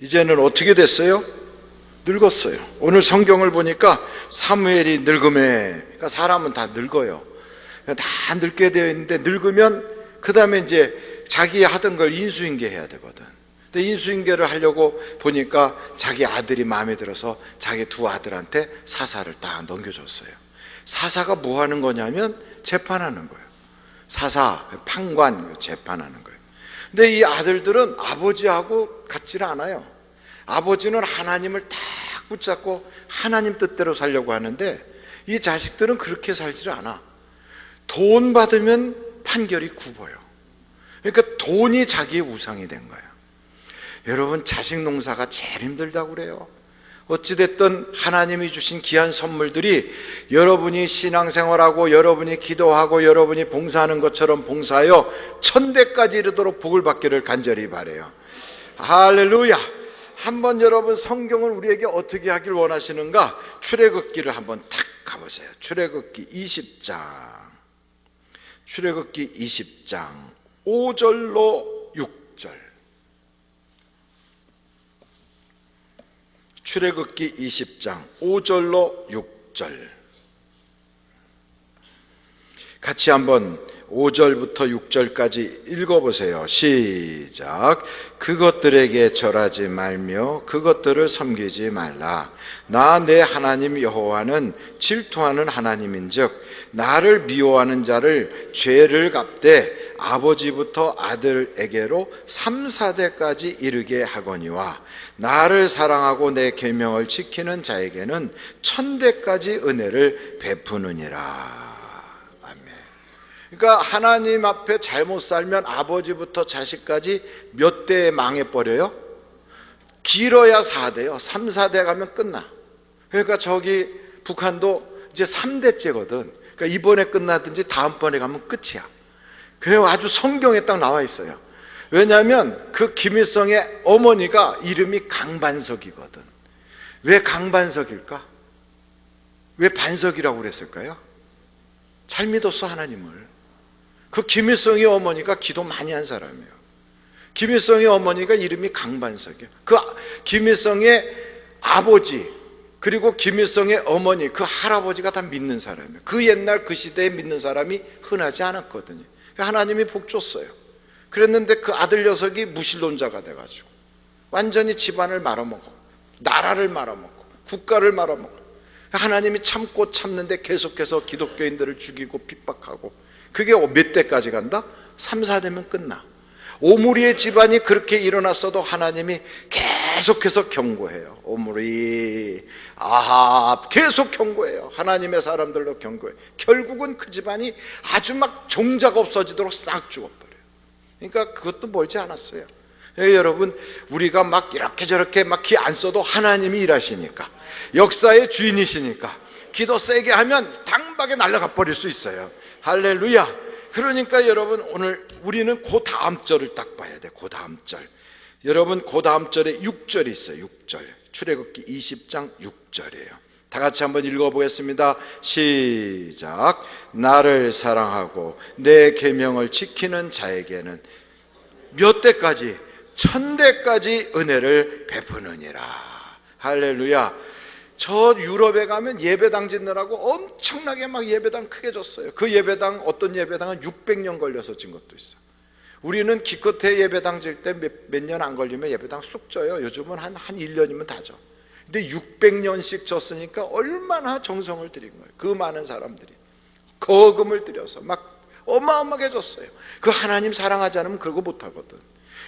이제는 어떻게 됐어요? 늙었어요. 오늘 성경을 보니까 사무엘이 늙음에, 그러니까 사람은 다 늙어요. 다 늙게 되어 있는데, 늙으면 그 다음에 이제 자기 하던 걸 인수인계 해야 되거든. 근데 인수인계를 하려고 보니까 자기 아들이 마음에 들어서 자기 두 아들한테 사사를 딱 넘겨줬어요. 사사가 뭐 하는 거냐면 재판하는 거예요. 사사, 판관, 재판하는 거예요. 근데 이 아들들은 아버지하고 같지는 않아요. 아버지는 하나님을 딱 붙잡고 하나님 뜻대로 살려고 하는데, 이 자식들은 그렇게 살지를 않아. 돈 받으면 판결이 굽어요. 그러니까 돈이 자기의 우상이 된 거예요. 여러분, 자식 농사가 제일 힘들다고 그래요. 어찌됐든 하나님이 주신 귀한 선물들이 여러분이 신앙생활하고 여러분이 기도하고 여러분이 봉사하는 것처럼 봉사하여 천대까지 이르도록 복을 받기를 간절히 바라요. 할렐루야. 한번 여러분 성경을 우리에게 어떻게 하길 원하시는가? 출애굽기를 한번 탁 가보세요. 출애굽기 20장. 출애굽기 20장 5절로 6절. 출애굽기 20장 5절로 6절. 같이 한번 5절부터 6절까지 읽어보세요. 시작. 그것들에게 절하지 말며 그것들을 섬기지 말라. 나 내 하나님 여호와는 질투하는 하나님인즉 나를 미워하는 자를 죄를 갚되 아버지부터 아들에게로 3, 4대까지 이르게 하거니와 나를 사랑하고 내 계명을 지키는 자에게는 1000대까지 은혜를 베푸느니라. 그러니까 하나님 앞에 잘못 살면 아버지부터 자식까지 몇 대에 망해버려요? 길어야 4대요. 3, 4대 가면 끝나. 그러니까 저기 북한도 이제 3대째거든. 그러니까 이번에 끝나든지 다음번에 가면 끝이야. 그래요. 아주 성경에 딱 나와 있어요. 왜냐하면 그 김일성의 어머니가 이름이 강반석이거든. 왜 강반석일까? 왜 반석이라고 그랬을까요? 잘 믿었어, 하나님을. 그 김일성의 어머니가 기도 많이 한 사람이에요. 김일성의 어머니가 이름이 강반석이에요. 그 김일성의 아버지 그리고 김일성의 어머니, 그 할아버지가 다 믿는 사람이에요. 그 옛날 그 시대에 믿는 사람이 흔하지 않았거든요. 하나님이 복 줬어요. 그랬는데 그 아들 녀석이 무신론자가 돼가지고 완전히 집안을 말아먹어, 나라를 말아먹고 국가를 말아먹어. 하나님이 참고 참는데 계속해서 기독교인들을 죽이고 핍박하고, 그게 몇 대까지 간다? 3, 4대면 끝나. 오므리의 집안이 그렇게 일어났어도 하나님이 계속해서 경고해요. 오므리, 아합 계속 경고해요. 하나님의 사람들도 경고해요. 결국은 그 집안이 아주 막 종자가 없어지도록 싹 죽어버려요. 그러니까 그것도 멀지 않았어요. 여러분, 우리가 막 이렇게 저렇게 막 기 안 써도 하나님이 일하시니까, 역사의 주인이시니까 기도 세게 하면 당박에 날아가 버릴 수 있어요. 할렐루야. 그러니까 여러분, 오늘 우리는 그 다음 절을 딱 봐야 돼. 그 다음 절. 여러분, 그 다음 절에 6절이 있어요. 6절. 출애굽기 20장 6절이에요. 다 같이 한번 읽어보겠습니다. 시작. 나를 사랑하고 내 계명을 지키는 자에게는 몇 대까지? 1000대까지 은혜를 베푸느니라. 할렐루야. 저 유럽에 가면 예배당 짓느라고 엄청나게 막 예배당 크게 졌어요. 그 예배당, 어떤 예배당은 600년 걸려서 진 것도 있어. 우리는 기껏해 예배당 질 때 몇 년 안 걸리면 예배당 쑥 져요. 요즘은 한 1년이면 다 져. 근데 600년씩 졌으니까 얼마나 정성을 들인 거예요. 그 많은 사람들이 거금을 들여서 막 어마어마하게 졌어요. 그 하나님 사랑하지 않으면 그러고 못하거든.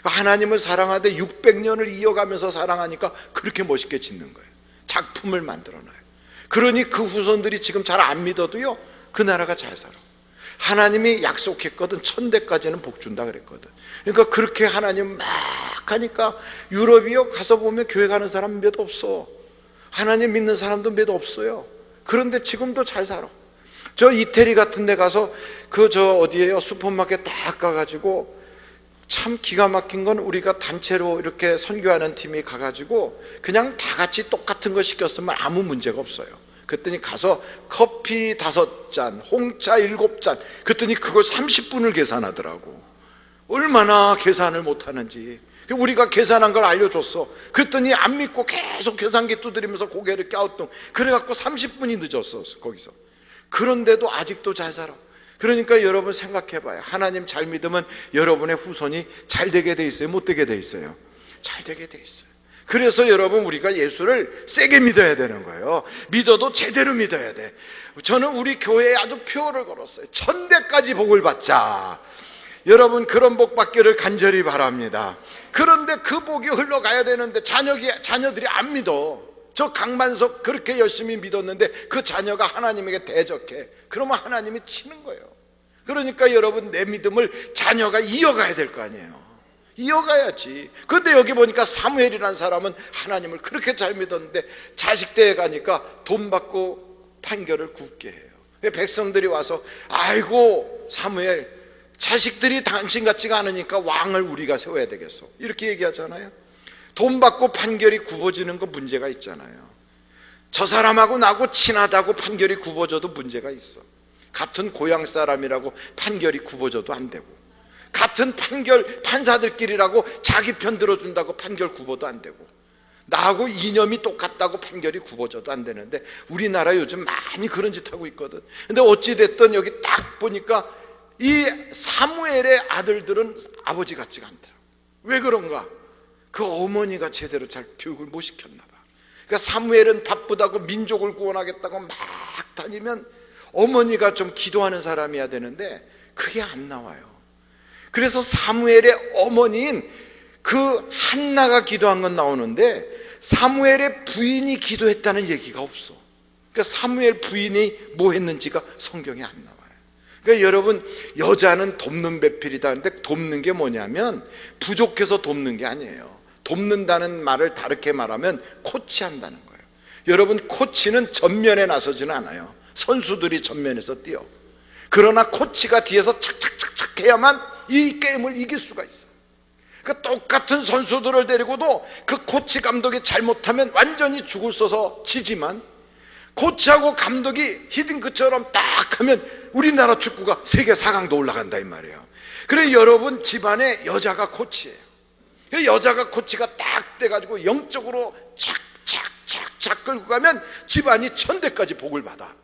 하나님을 사랑하되 600년을 이어가면서 사랑하니까 그렇게 멋있게 짓는 거예요. 작품을 만들어놔요. 그러니 그 후손들이 지금 잘 안 믿어도요, 그 나라가 잘 살아. 하나님이 약속했거든. 1000대까지는 복 준다 그랬거든. 그러니까 그렇게 하나님 막 하니까 유럽이요, 가서 보면 교회 가는 사람 몇 없어. 하나님 믿는 사람도 몇 없어요. 그런데 지금도 잘 살아. 저 이태리 같은 데 가서 어디에요, 슈퍼마켓 딱 가가지고, 참 기가 막힌 건 우리가 단체로 이렇게 선교하는 팀이 가가지고 그냥 다 같이 똑같은 거 시켰으면 아무 문제가 없어요. 그랬더니 가서 커피 5잔, 홍차 7잔, 그랬더니 그걸 30분을 계산하더라고. 얼마나 계산을 못하는지. 우리가 계산한 걸 알려줬어. 그랬더니 안 믿고 계속 계산기 두드리면서 고개를 갸우뚱. 그래갖고 30분이 늦었어 거기서. 그런데도 아직도 잘 살아. 그러니까 여러분 생각해봐요. 하나님 잘 믿으면 여러분의 후손이 잘 되게 돼 있어요? 못 되게 돼 있어요? 잘 되게 돼 있어요. 그래서 여러분 우리가 예수를 세게 믿어야 되는 거예요. 믿어도 제대로 믿어야 돼. 저는 우리 교회에 아주 표를 걸었어요. 1000대까지 복을 받자. 여러분 그런 복 받기를 간절히 바랍니다. 그런데 그 복이 흘러가야 되는데 자녀들이 안 믿어. 저 강만석 그렇게 열심히 믿었는데 그 자녀가 하나님에게 대적해. 그러면 하나님이 치는 거예요. 그러니까 여러분 내 믿음을 자녀가 이어가야 될 거 아니에요. 이어가야지. 그런데 여기 보니까 사무엘이라는 사람은 하나님을 그렇게 잘 믿었는데 자식 대에 가니까 돈 받고 판결을 굽게 해요. 백성들이 와서 아이고 사무엘, 자식들이 당신 같지가 않으니까 왕을 우리가 세워야 되겠어, 이렇게 얘기하잖아요. 돈 받고 판결이 굽어지는 거 문제가 있잖아요. 저 사람하고 나하고 친하다고 판결이 굽어져도 문제가 있어. 같은 고향 사람이라고 판결이 굽어져도 안 되고, 같은 판사들끼리라고 자기 편 들어준다고 판결 굽어도 안 되고, 나하고 이념이 똑같다고 판결이 굽어져도 안 되는데 우리나라 요즘 많이 그런 짓 하고 있거든. 근데 어찌됐든 여기 딱 보니까 이 사무엘의 아들들은 아버지 같지가 않더라고. 왜 그런가? 그 어머니가 제대로 잘 교육을 못 시켰나 봐. 그러니까 사무엘은 바쁘다고 민족을 구원하겠다고 막 다니면 어머니가 좀 기도하는 사람이어야 되는데 그게 안 나와요. 그래서 사무엘의 어머니인 그 한나가 기도한 건 나오는데 사무엘의 부인이 기도했다는 얘기가 없어. 그러니까 사무엘 부인이 뭐 했는지가 성경에 안 나와요. 그러니까 여러분 여자는 돕는 배필이다 하는데 돕는 게 뭐냐면 부족해서 돕는 게 아니에요. 돕는다는 말을 다르게 말하면 코치한다는 거예요. 여러분 코치는 전면에 나서지는 않아요. 선수들이 전면에서 뛰어. 그러나 코치가 뒤에서 착착착착 해야만 이 게임을 이길 수가 있어. 그러니까 똑같은 선수들을 데리고도 그 코치 감독이 잘못하면 완전히 죽을 써서 지지만 코치하고 감독이 히딩크처럼 딱 하면 우리나라 축구가 세계 4강도 올라간다 이 말이에요. 그래 여러분 집안에 여자가 코치예요. 여자가 코치가 딱 돼가지고 영적으로 착착착착 끌고 가면 집안이 1000대까지 복을 받아.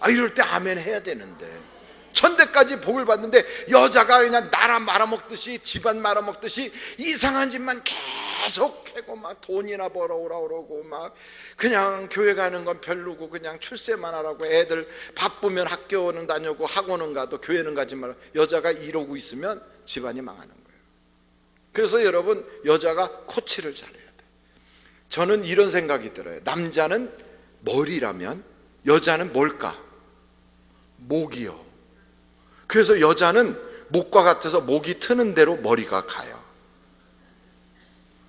이럴 때 아멘 해야 되는데 1000대까지 복을 받는데 여자가 그냥 나라 말아먹듯이 집안 말아먹듯이 이상한 짓만 계속 해고 막 돈이나 벌어오라 그러고 막 그냥 교회 가는 건 별로고 그냥 출세만 하라고 애들 바쁘면 학교는 다녀고 학원은 가도 교회는 가지 말라. 여자가 이러고 있으면 집안이 망하는 거예요. 그래서 여러분 여자가 코치를 잘해야 돼. 저는 이런 생각이 들어요. 남자는 머리라면 여자는 뭘까? 목이요. 그래서 여자는 목과 같아서 목이 트는 대로 머리가 가요.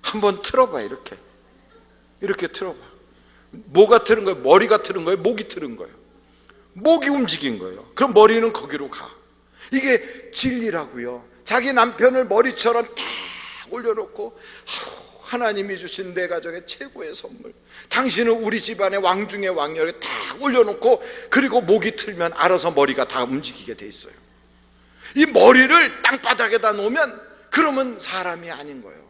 한번 틀어봐. 이렇게 틀어봐. 뭐가 트는 거예요? 머리가 트는 거예요? 목이 트는 거예요? 목이 움직인 거예요. 그럼 머리는 거기로 가. 이게 진리라고요. 자기 남편을 머리처럼 딱 올려놓고 하나님이 주신 내 가정의 최고의 선물, 당신은 우리 집안의 왕 중의 왕이야 이렇게 딱 올려놓고 그리고 목이 틀면 알아서 머리가 다 움직이게 돼 있어요. 이 머리를 땅바닥에다 놓으면 그러면 사람이 아닌 거예요.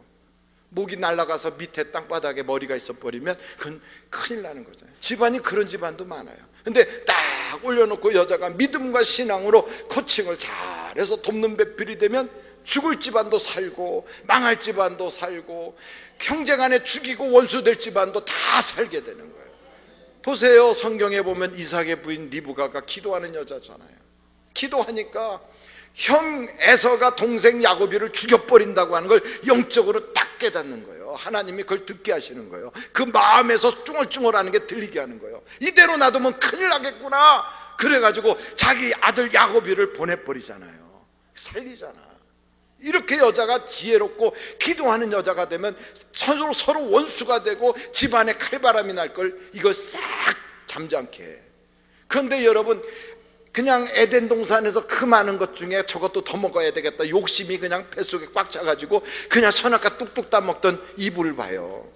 목이 날아가서 밑에 땅바닥에 머리가 있어버리면 그건 큰일 나는 거잖아요. 집안이 그런 집안도 많아요. 근데 딱 올려놓고 여자가 믿음과 신앙으로 코칭을 잘해서 돕는 배필이 되면 죽을 집안도 살고 망할 집안도 살고 형제간에 죽이고 원수 될 집안도 다 살게 되는 거예요. 보세요. 성경에 보면 이삭의 부인 리브가가 기도하는 여자잖아요. 기도하니까 형 에서가 동생 야곱이를 죽여버린다고 하는 걸 영적으로 딱 깨닫는 거예요. 하나님이 그걸 듣게 하시는 거예요. 그 마음에서 쭝얼쭝얼하는 게 들리게 하는 거예요. 이대로 놔두면 큰일 나겠구나. 그래가지고 자기 아들 야곱이를 보내버리잖아요. 살리잖아. 이렇게 여자가 지혜롭고 기도하는 여자가 되면 서로 원수가 되고 집안에 칼바람이 날 걸 이걸 싹 잠잠케 해. 그런데 여러분 그냥 에덴 동산에서 그 많은 것 중에 저것도 더 먹어야 되겠다 욕심이 그냥 뱃속에 꽉 차가지고 그냥 선악과 뚝뚝 따먹던 이브를 봐요.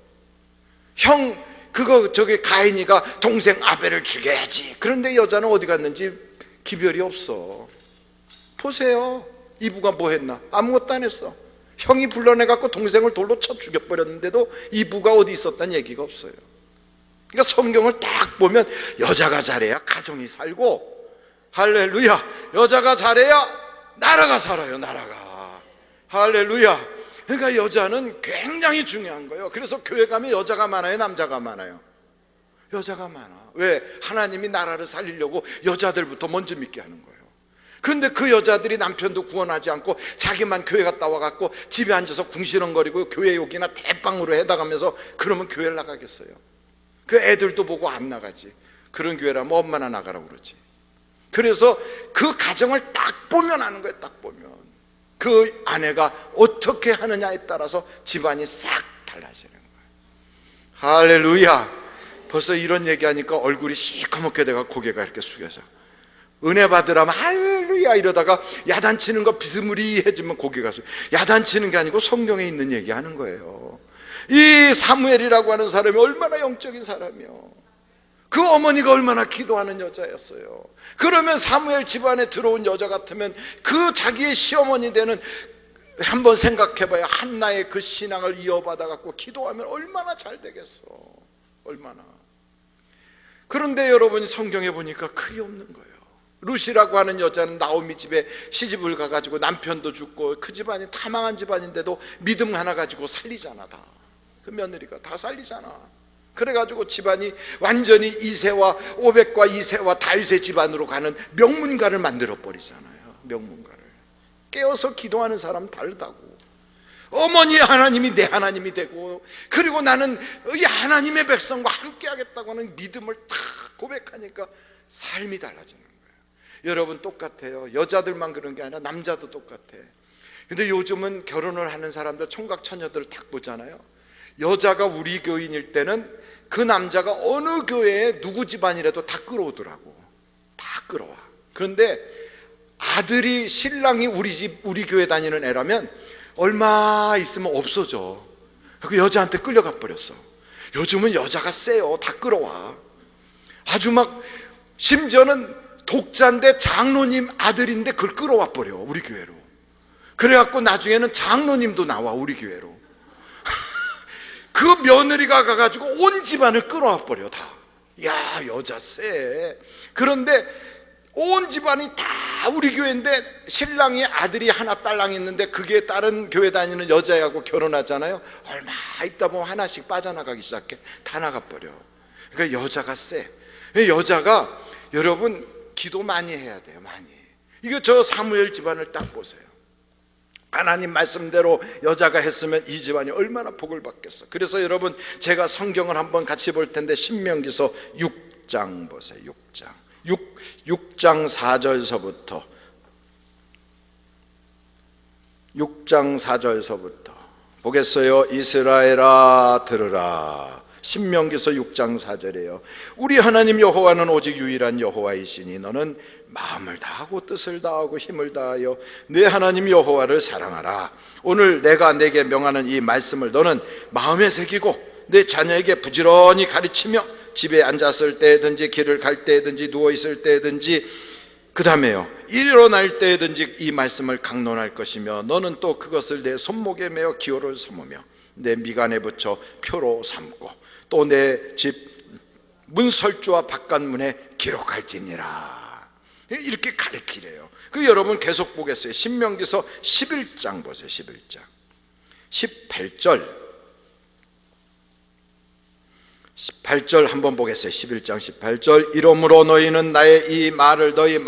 저기 가인이가 동생 아벨을 죽여야지. 그런데 여자는 어디 갔는지 기별이 없어. 보세요. 이브가 뭐 했나? 아무것도 안 했어. 형이 불러내갖고 동생을 돌로 쳐 죽여버렸는데도 이 부가 어디 있었다는 얘기가 없어요. 그러니까 성경을 딱 보면 여자가 잘해야 가정이 살고, 할렐루야, 여자가 잘해야 나라가 살아요. 나라가. 할렐루야. 그러니까 여자는 굉장히 중요한 거예요. 그래서 교회 가면 여자가 많아요, 남자가 많아요? 여자가 많아. 왜? 하나님이 나라를 살리려고 여자들부터 먼저 믿게 하는 거예요. 그런데 그 여자들이 남편도 구원하지 않고 자기만 교회 갔다 와갖고 집에 앉아서 궁시렁거리고 교회 욕이나 대빵으로 해다가면서, 그러면 교회를 나가겠어요? 그 애들도 보고 안 나가지. 그런 교회라면 엄마나 나가라고 그러지. 그래서 그 가정을 딱 보면 아는 거예요. 딱 보면 그 아내가 어떻게 하느냐에 따라서 집안이 싹 달라지는 거예요. 할렐루야. 벌써 이런 얘기하니까 얼굴이 시커멓게 돼가 고개가 이렇게 숙여져. 은혜 받으라면 할렐루야 이러다가 야단치는 거 비스무리해지면 고개가 숙여. 야단치는 게 아니고 성경에 있는 얘기하는 거예요. 이 사무엘이라고 하는 사람이 얼마나 영적인 사람이요. 그 어머니가 얼마나 기도하는 여자였어요. 그러면 사무엘 집안에 들어온 여자 같으면 그 자기의 시어머니 되는, 한번 생각해봐요. 한나의 그 신앙을 이어받아 갖고 기도하면 얼마나 잘 되겠어. 얼마나. 그런데 여러분이 성경에 보니까 그게 없는 거예요. 루시라고 하는 여자는 나오미 집에 시집을 가가지고 남편도 죽고 그 집안이 다 망한 집안인데도 믿음 하나 가지고 살리잖아. 다. 그 며느리가 다 살리잖아. 그래가지고 집안이 완전히 이새와 오벳과 이새와 다윗의 집안으로 가는 명문가를 만들어버리잖아요. 명문가를. 깨어서 기도하는 사람 다르다고. 어머니 하나님이 내 하나님이 되고, 그리고 나는 이 하나님의 백성과 함께 하겠다고 하는 믿음을 탁 고백하니까 삶이 달라지는 거예요. 여러분 똑같아요. 여자들만 그런 게 아니라 남자도 똑같아. 근데 요즘은 결혼을 하는 사람들, 총각 처녀들을 딱 보잖아요. 여자가 우리 교인일 때는 그 남자가 어느 교회에 누구 집안이라도 다 끌어오더라고. 다 끌어와. 그런데 아들이, 신랑이 우리 교회 다니는 애라면 얼마 있으면 없어져. 그 여자한테 끌려가 버렸어. 요즘은 여자가 세요. 다 끌어와. 아주 막, 심지어는 독자인데 장로님 아들인데 그걸 끌어와 버려. 우리 교회로. 그래갖고 나중에는 장로님도 나와. 우리 교회로. 그 며느리가 가가지고 온 집안을 끌어와 버려. 다. 야, 여자 세. 그런데 온 집안이 다 우리 교회인데 신랑이 아들이 하나 딸랑 있는데 그게 다른 교회 다니는 여자하고 결혼하잖아요. 얼마 있다 보면 하나씩 빠져나가기 시작해. 다 나가버려. 그러니까 여자가 세. 여자가, 여러분 기도 많이 해야 돼요. 많이. 이거 저 사무엘 집안을 딱 보세요. 하나님 말씀대로 여자가 했으면 이 집안이 얼마나 복을 받겠어. 그래서 여러분 제가 성경을 한번 같이 볼 텐데 신명기서 6장 보세요. 6장 4절서부터 6장 4절서부터 보겠어요. 이스라엘아 들으라. 신명기서 6장 4절이에요. 우리 하나님 여호와는 오직 유일한 여호와이시니 너는 마음을 다하고 뜻을 다하고 힘을 다하여 내 하나님 여호와를 사랑하라. 오늘 내가 내게 명하는 이 말씀을 너는 마음에 새기고 내 자녀에게 부지런히 가르치며 집에 앉았을 때든지 길을 갈 때든지 누워있을 때든지 그 다음에요, 일어날 때든지 이 말씀을 강론할 것이며 너는 또 그것을 내 손목에 메어 기호를 삼으며 내 미간에 붙여 표로 삼고 또 내 집 문설주와 바깥문에 기록할지니라. 이렇게 가르치래요. 그 여러분 계속 보겠어요. 신명기서 11장 보세요. 11장 18절 한번 보겠어요. 11장 18절 이러므로 너희는 나의 이 말을 너희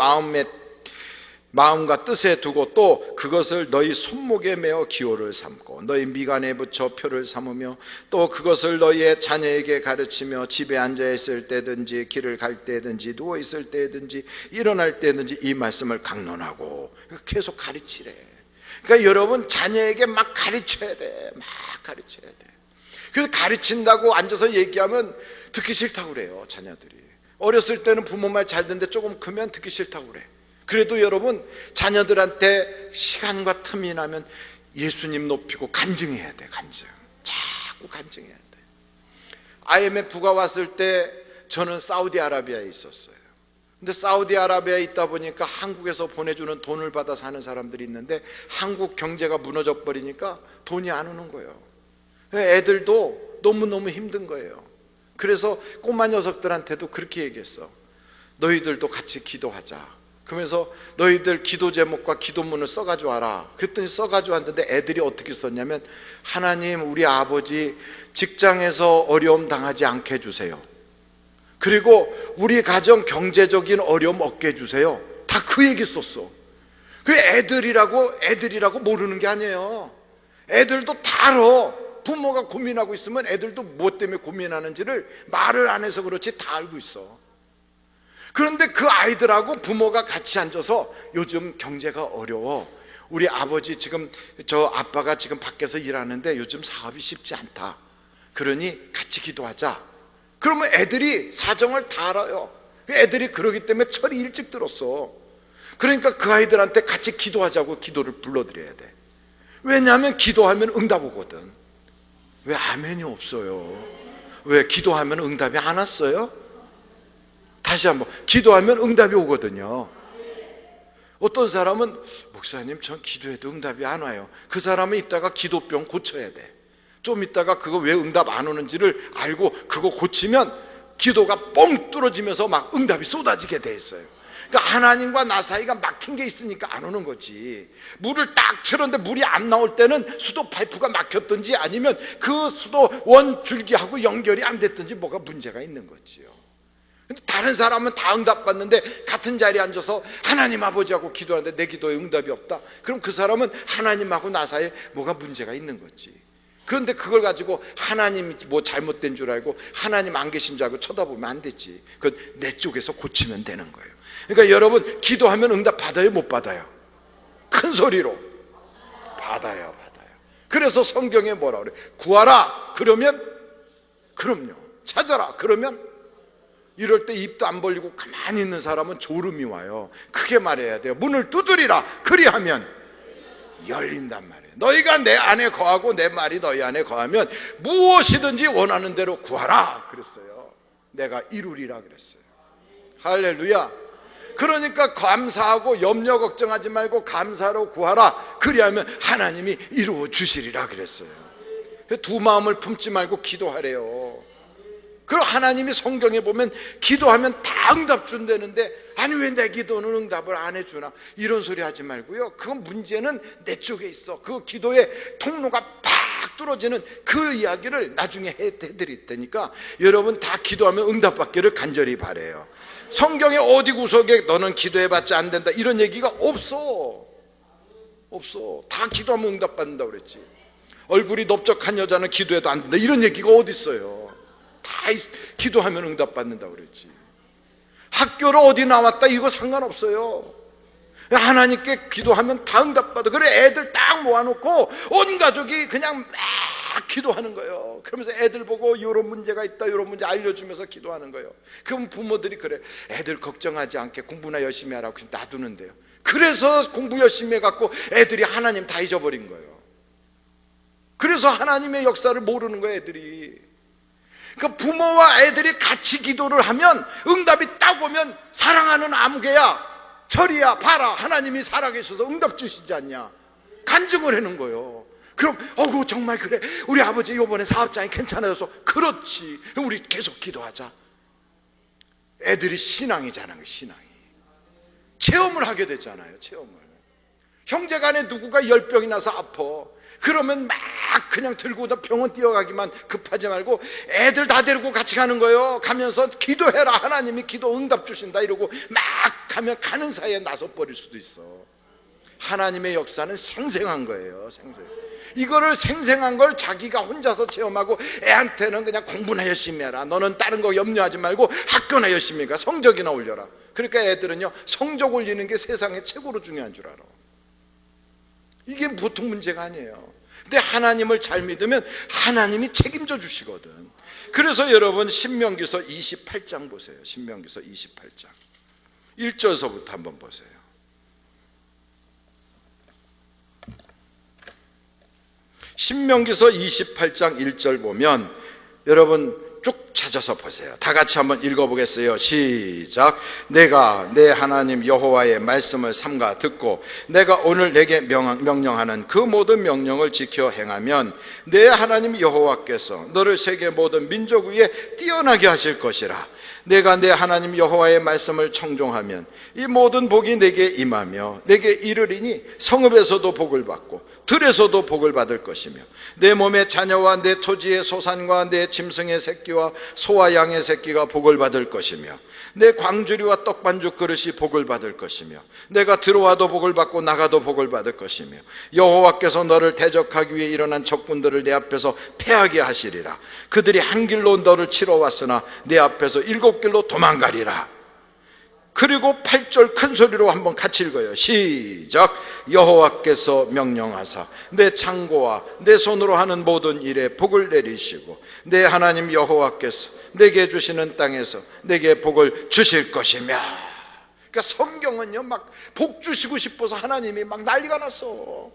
마음과 뜻에 두고 또 그것을 너희 손목에 메어 기호를 삼고 너희 미간에 붙여 표를 삼으며 또 그것을 너희의 자녀에게 가르치며 집에 앉아 있을 때든지 길을 갈 때든지 누워 있을 때든지 일어날 때든지 이 말씀을 강론하고 계속 가르치래. 그러니까 여러분 자녀에게 막 가르쳐야 돼. 막 가르쳐야 돼. 그래서 가르친다고 앉아서 얘기하면 듣기 싫다고 그래요. 자녀들이. 어렸을 때는 부모 말 잘 듣는데 조금 크면 듣기 싫다고 그래. 그래도 여러분 자녀들한테 시간과 틈이 나면 예수님 높이고 간증해야 돼. 간증. 자꾸 간증해야 돼. IMF가 왔을 때 저는 사우디아라비아에 있었어요. 근데 사우디아라비아에 있다 보니까 한국에서 보내주는 돈을 받아 사는 사람들이 있는데 한국 경제가 무너져 버리니까 돈이 안 오는 거예요. 애들도 너무너무 힘든 거예요. 그래서 꼬마 녀석들한테도 그렇게 얘기했어. 너희들도 같이 기도하자. 그러면서 너희들 기도 제목과 기도문을 써가지고 와라. 그랬더니 써가지고 왔는데 애들이 어떻게 썼냐면, 하나님, 우리 아버지 직장에서 어려움 당하지 않게 해주세요. 그리고 우리 가정 경제적인 어려움 없게 해주세요. 다 그 얘기 썼어. 그 애들이라고 모르는 게 아니에요. 애들도 다 알아. 부모가 고민하고 있으면 애들도 뭐 때문에 고민하는지를 말을 안 해서 그렇지 다 알고 있어. 그런데 그 아이들하고 부모가 같이 앉아서 요즘 경제가 어려워. 우리 아버지 지금 저 아빠가 지금 밖에서 일하는데 요즘 사업이 쉽지 않다. 그러니 같이 기도하자. 그러면 애들이 사정을 다 알아요. 애들이 그러기 때문에 철이 일찍 들었어. 그러니까 그 아이들한테 같이 기도하자고 기도를 불러드려야 돼. 왜냐하면 기도하면 응답 오거든. 왜 아멘이 없어요? 왜 기도하면 응답이 안 왔어요? 다시 한번, 기도하면 응답이 오거든요. 어떤 사람은 목사님 전 기도해도 응답이 안 와요. 그 사람은 이따가 기도병 고쳐야 돼. 좀 이따가 그거 왜 응답 안 오는지를 알고 그거 고치면 기도가 뻥 뚫어지면서 막 응답이 쏟아지게 돼 있어요. 그러니까 하나님과 나 사이가 막힌 게 있으니까 안 오는 거지. 물을 딱 틀었는데 물이 안 나올 때는 수도 파이프가 막혔든지 아니면 그 수도 원 줄기하고 연결이 안 됐든지 뭐가 문제가 있는 거지요. 근데 다른 사람은 다 응답받는데 같은 자리에 앉아서 하나님 아버지하고 기도하는데 내 기도에 응답이 없다. 그럼 그 사람은 하나님하고 나 사이에 뭐가 문제가 있는 거지. 그런데 그걸 가지고 하나님이 뭐 잘못된 줄 알고 하나님 안 계신 줄 알고 쳐다보면 안 되지. 그건 내 쪽에서 고치면 되는 거예요. 그러니까 여러분, 기도하면 응답 받아요, 못 받아요? 큰 소리로 받아요. 그래서 성경에 뭐라 그래? 구하라 그러면, 그럼요. 찾아라 그러면. 이럴 때 입도 안 벌리고 가만히 있는 사람은 졸음이 와요. 크게 말해야 돼요. 문을 두드리라 그리하면 열린단 말이에요. 너희가 내 안에 거하고 내 말이 너희 안에 거하면 무엇이든지 원하는 대로 구하라 그랬어요. 내가 이루리라 그랬어요. 할렐루야. 그러니까 감사하고 염려 걱정하지 말고 감사로 구하라 그리하면 하나님이 이루어 주시리라 그랬어요. 두 마음을 품지 말고 기도하래요. 그리고 하나님이 성경에 보면 기도하면 다 응답 준다는데, 아니 왜 내 기도는 응답을 안 해주나, 이런 소리 하지 말고요. 그건 문제는 내 쪽에 있어. 그 기도의 통로가 팍 뚫어지는 그 이야기를 나중에 해드릴 테니까 여러분 다 기도하면 응답받기를 간절히 바라요. 성경에 어디 구석에 너는 기도해봤자 안 된다 이런 얘기가 없어. 다 기도하면 응답받는다고 그랬지. 얼굴이 넓적한 여자는 기도해도 안 된다 이런 얘기가 어디 있어요. 다 기도하면 응답받는다고 그랬지. 학교를 어디 나왔다 이거 상관없어요. 하나님께 기도하면 다 응답받아. 그래 애들 딱 모아놓고 온 가족이 그냥 막 기도하는 거예요. 그러면서 애들 보고 이런 문제가 있다 이런 문제 알려주면서 기도하는 거예요. 그럼 부모들이 그래, 애들 걱정하지 않게 공부나 열심히 하라고 그냥 놔두는데요. 그래서 공부 열심히 해갖고 애들이 하나님 다 잊어버린 거예요. 그래서 하나님의 역사를 모르는 거예요 애들이. 그러니까 부모와 애들이 같이 기도를 하면 응답이 딱 오면 사랑하는 아무개야 철이야 봐라 하나님이 살아계셔서 응답 주시지 않냐 간증을 하는 거예요. 그럼 정말 그래 우리 아버지 이번에 사업장이 괜찮아져서 그렇지 우리 계속 기도하자. 애들이 신앙이잖아요. 신앙이 체험을 하게 되잖아요. 체험을. 형제간에 누구가 열병이 나서 아파 그러면 막 그냥 들고 병원 뛰어가기만 급하지 말고 애들 다 데리고 같이 가는 거예요. 가면서 기도해라 하나님이 기도 응답 주신다 이러고 막 가면 가는 사이에 나서 버릴 수도 있어. 하나님의 역사는 생생한 거예요. 이거를 생생한 걸 자기가 혼자서 체험하고 애한테는 그냥 공부나 열심히 해라 너는 다른 거 염려하지 말고 학교나 열심히 가 성적이나 올려라. 그러니까 애들은요 성적 올리는 게 세상에 최고로 중요한 줄 알아. 이게 보통 문제가 아니에요. 근데 하나님을 잘 믿으면 하나님이 책임져 주시거든. 그래서 여러분 신명기서 28장 보세요. 신명기서 28장 1절서부터 한번 보세요. 신명기서 28장 1절 보면 여러분 쭉 찾아서 보세요. 다 같이 한번 읽어보겠어요. 시작. 내가 내 하나님 여호와의 말씀을 삼가 듣고 내가 오늘 내게 명령하는 그 모든 명령을 지켜 행하면 내 하나님 여호와께서 너를 세계 모든 민족 위에 뛰어나게 하실 것이라. 내가 내 하나님 여호와의 말씀을 청종하면 이 모든 복이 내게 임하며 내게 이르리니 성읍에서도 복을 받고 들에서도 복을 받을 것이며 내 몸의 자녀와 내 토지의 소산과 내 짐승의 새끼와 소와 양의 새끼가 복을 받을 것이며 내 광주리와 떡반죽 그릇이 복을 받을 것이며 내가 들어와도 복을 받고 나가도 복을 받을 것이며 여호와께서 너를 대적하기 위해 일어난 적군들을 내 앞에서 패하게 하시리라. 그들이 한 길로 너를 치러 왔으나 내 앞에서 7길로 도망가리라. 그리고 8절 큰 소리로 한번 같이 읽어요. 시작. 여호와께서 명령하사 내 창고와 내 손으로 하는 모든 일에 복을 내리시고 내 하나님 여호와께서 내게 주시는 땅에서 내게 복을 주실 것이며. 그러니까 성경은요 막 복 주시고 싶어서 하나님이 막 난리가 났어.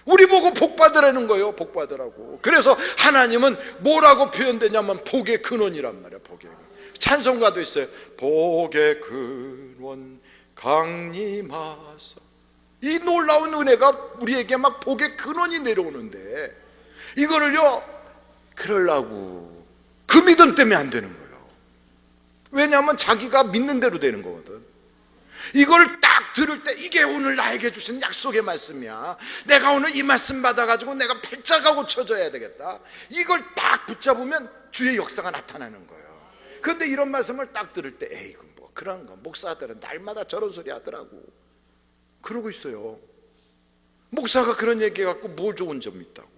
우리 보고 복 받으라는 거예요. 복 받으라고. 그래서 하나님은 뭐라고 표현되냐면 복의 근원이란 말이야. 복의 근원. 찬송가도 있어요. 복의 근원 강림하사. 이 놀라운 은혜가 우리에게 막 복의 근원이 내려오는데 이거를요 그러려고 그 믿음 때문에 안 되는 거예요. 왜냐하면 자기가 믿는 대로 되는 거거든. 이걸 딱 들을 때 이게 오늘 나에게 주신 약속의 말씀이야. 내가 오늘 이 말씀 받아가지고 내가 팔자가 고쳐져야 되겠다. 이걸 딱 붙잡으면 주의 역사가 나타나는 거예요. 그런데 이런 말씀을 딱 들을 때 에이 뭐 그런 거 목사들은 날마다 저런 소리 하더라고 그러고 있어요. 목사가 그런 얘기 갖고 뭘 좋은 점이 있다고.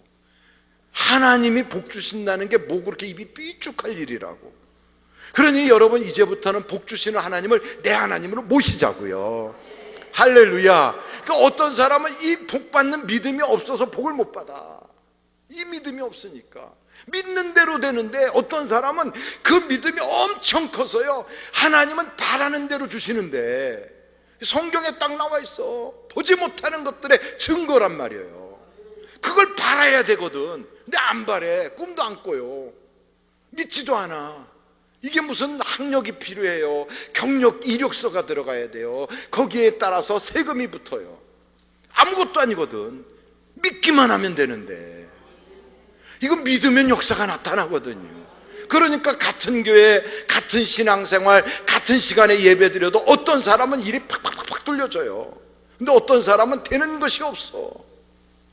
하나님이 복 주신다는 게 뭐 그렇게 입이 삐죽할 일이라고. 그러니 여러분 이제부터는 복 주시는 하나님을 내 하나님으로 모시자고요. 할렐루야. 그러니까 어떤 사람은 이 복 받는 믿음이 없어서 복을 못 받아. 이 믿음이 없으니까 믿는 대로 되는데 어떤 사람은 그 믿음이 엄청 커서요 하나님은 바라는 대로 주시는데 성경에 딱 나와 있어. 보지 못하는 것들의 증거란 말이에요. 그걸 바라야 되거든. 근데 안 바래. 꿈도 안 꿔요. 믿지도 않아. 이게 무슨 학력이 필요해요. 경력 이력서가 들어가야 돼요. 거기에 따라서 세금이 붙어요. 아무것도 아니거든. 믿기만 하면 되는데 이거 믿으면 역사가 나타나거든요. 그러니까 같은 교회, 같은 신앙생활, 같은 시간에 예배드려도 어떤 사람은 일이 팍팍팍 뚫려져요. 근데 어떤 사람은 되는 것이 없어.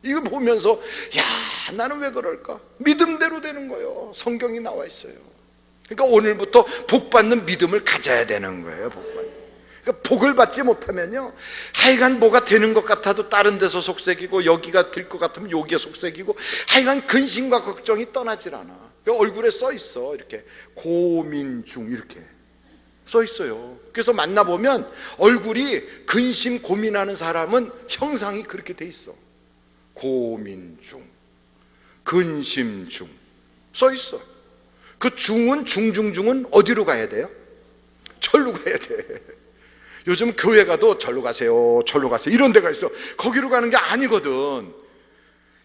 이거 보면서 야 나는 왜 그럴까? 믿음대로 되는 거예요. 성경이 나와 있어요. 그러니까 오늘부터 복 받는 믿음을 가져야 되는 거예요. 그러니까 복을 받지 못하면요 하여간 뭐가 되는 것 같아도 다른 데서 속색이고 여기가 될 것 같으면 여기에 속색이고 하여간 근심과 걱정이 떠나질 않아. 그러니까 얼굴에 써 있어. 이렇게 고민 중 이렇게 써 있어요. 그래서 만나보면 얼굴이 근심 고민하는 사람은 형상이 그렇게 돼 있어. 고민 중, 근심 중 써 있어. 그 중은 중중중은 어디로 가야 돼요? 절로 가야 돼. 요즘 교회 가도 절로 가세요, 절로 가세요 이런 데가 있어. 거기로 가는 게 아니거든.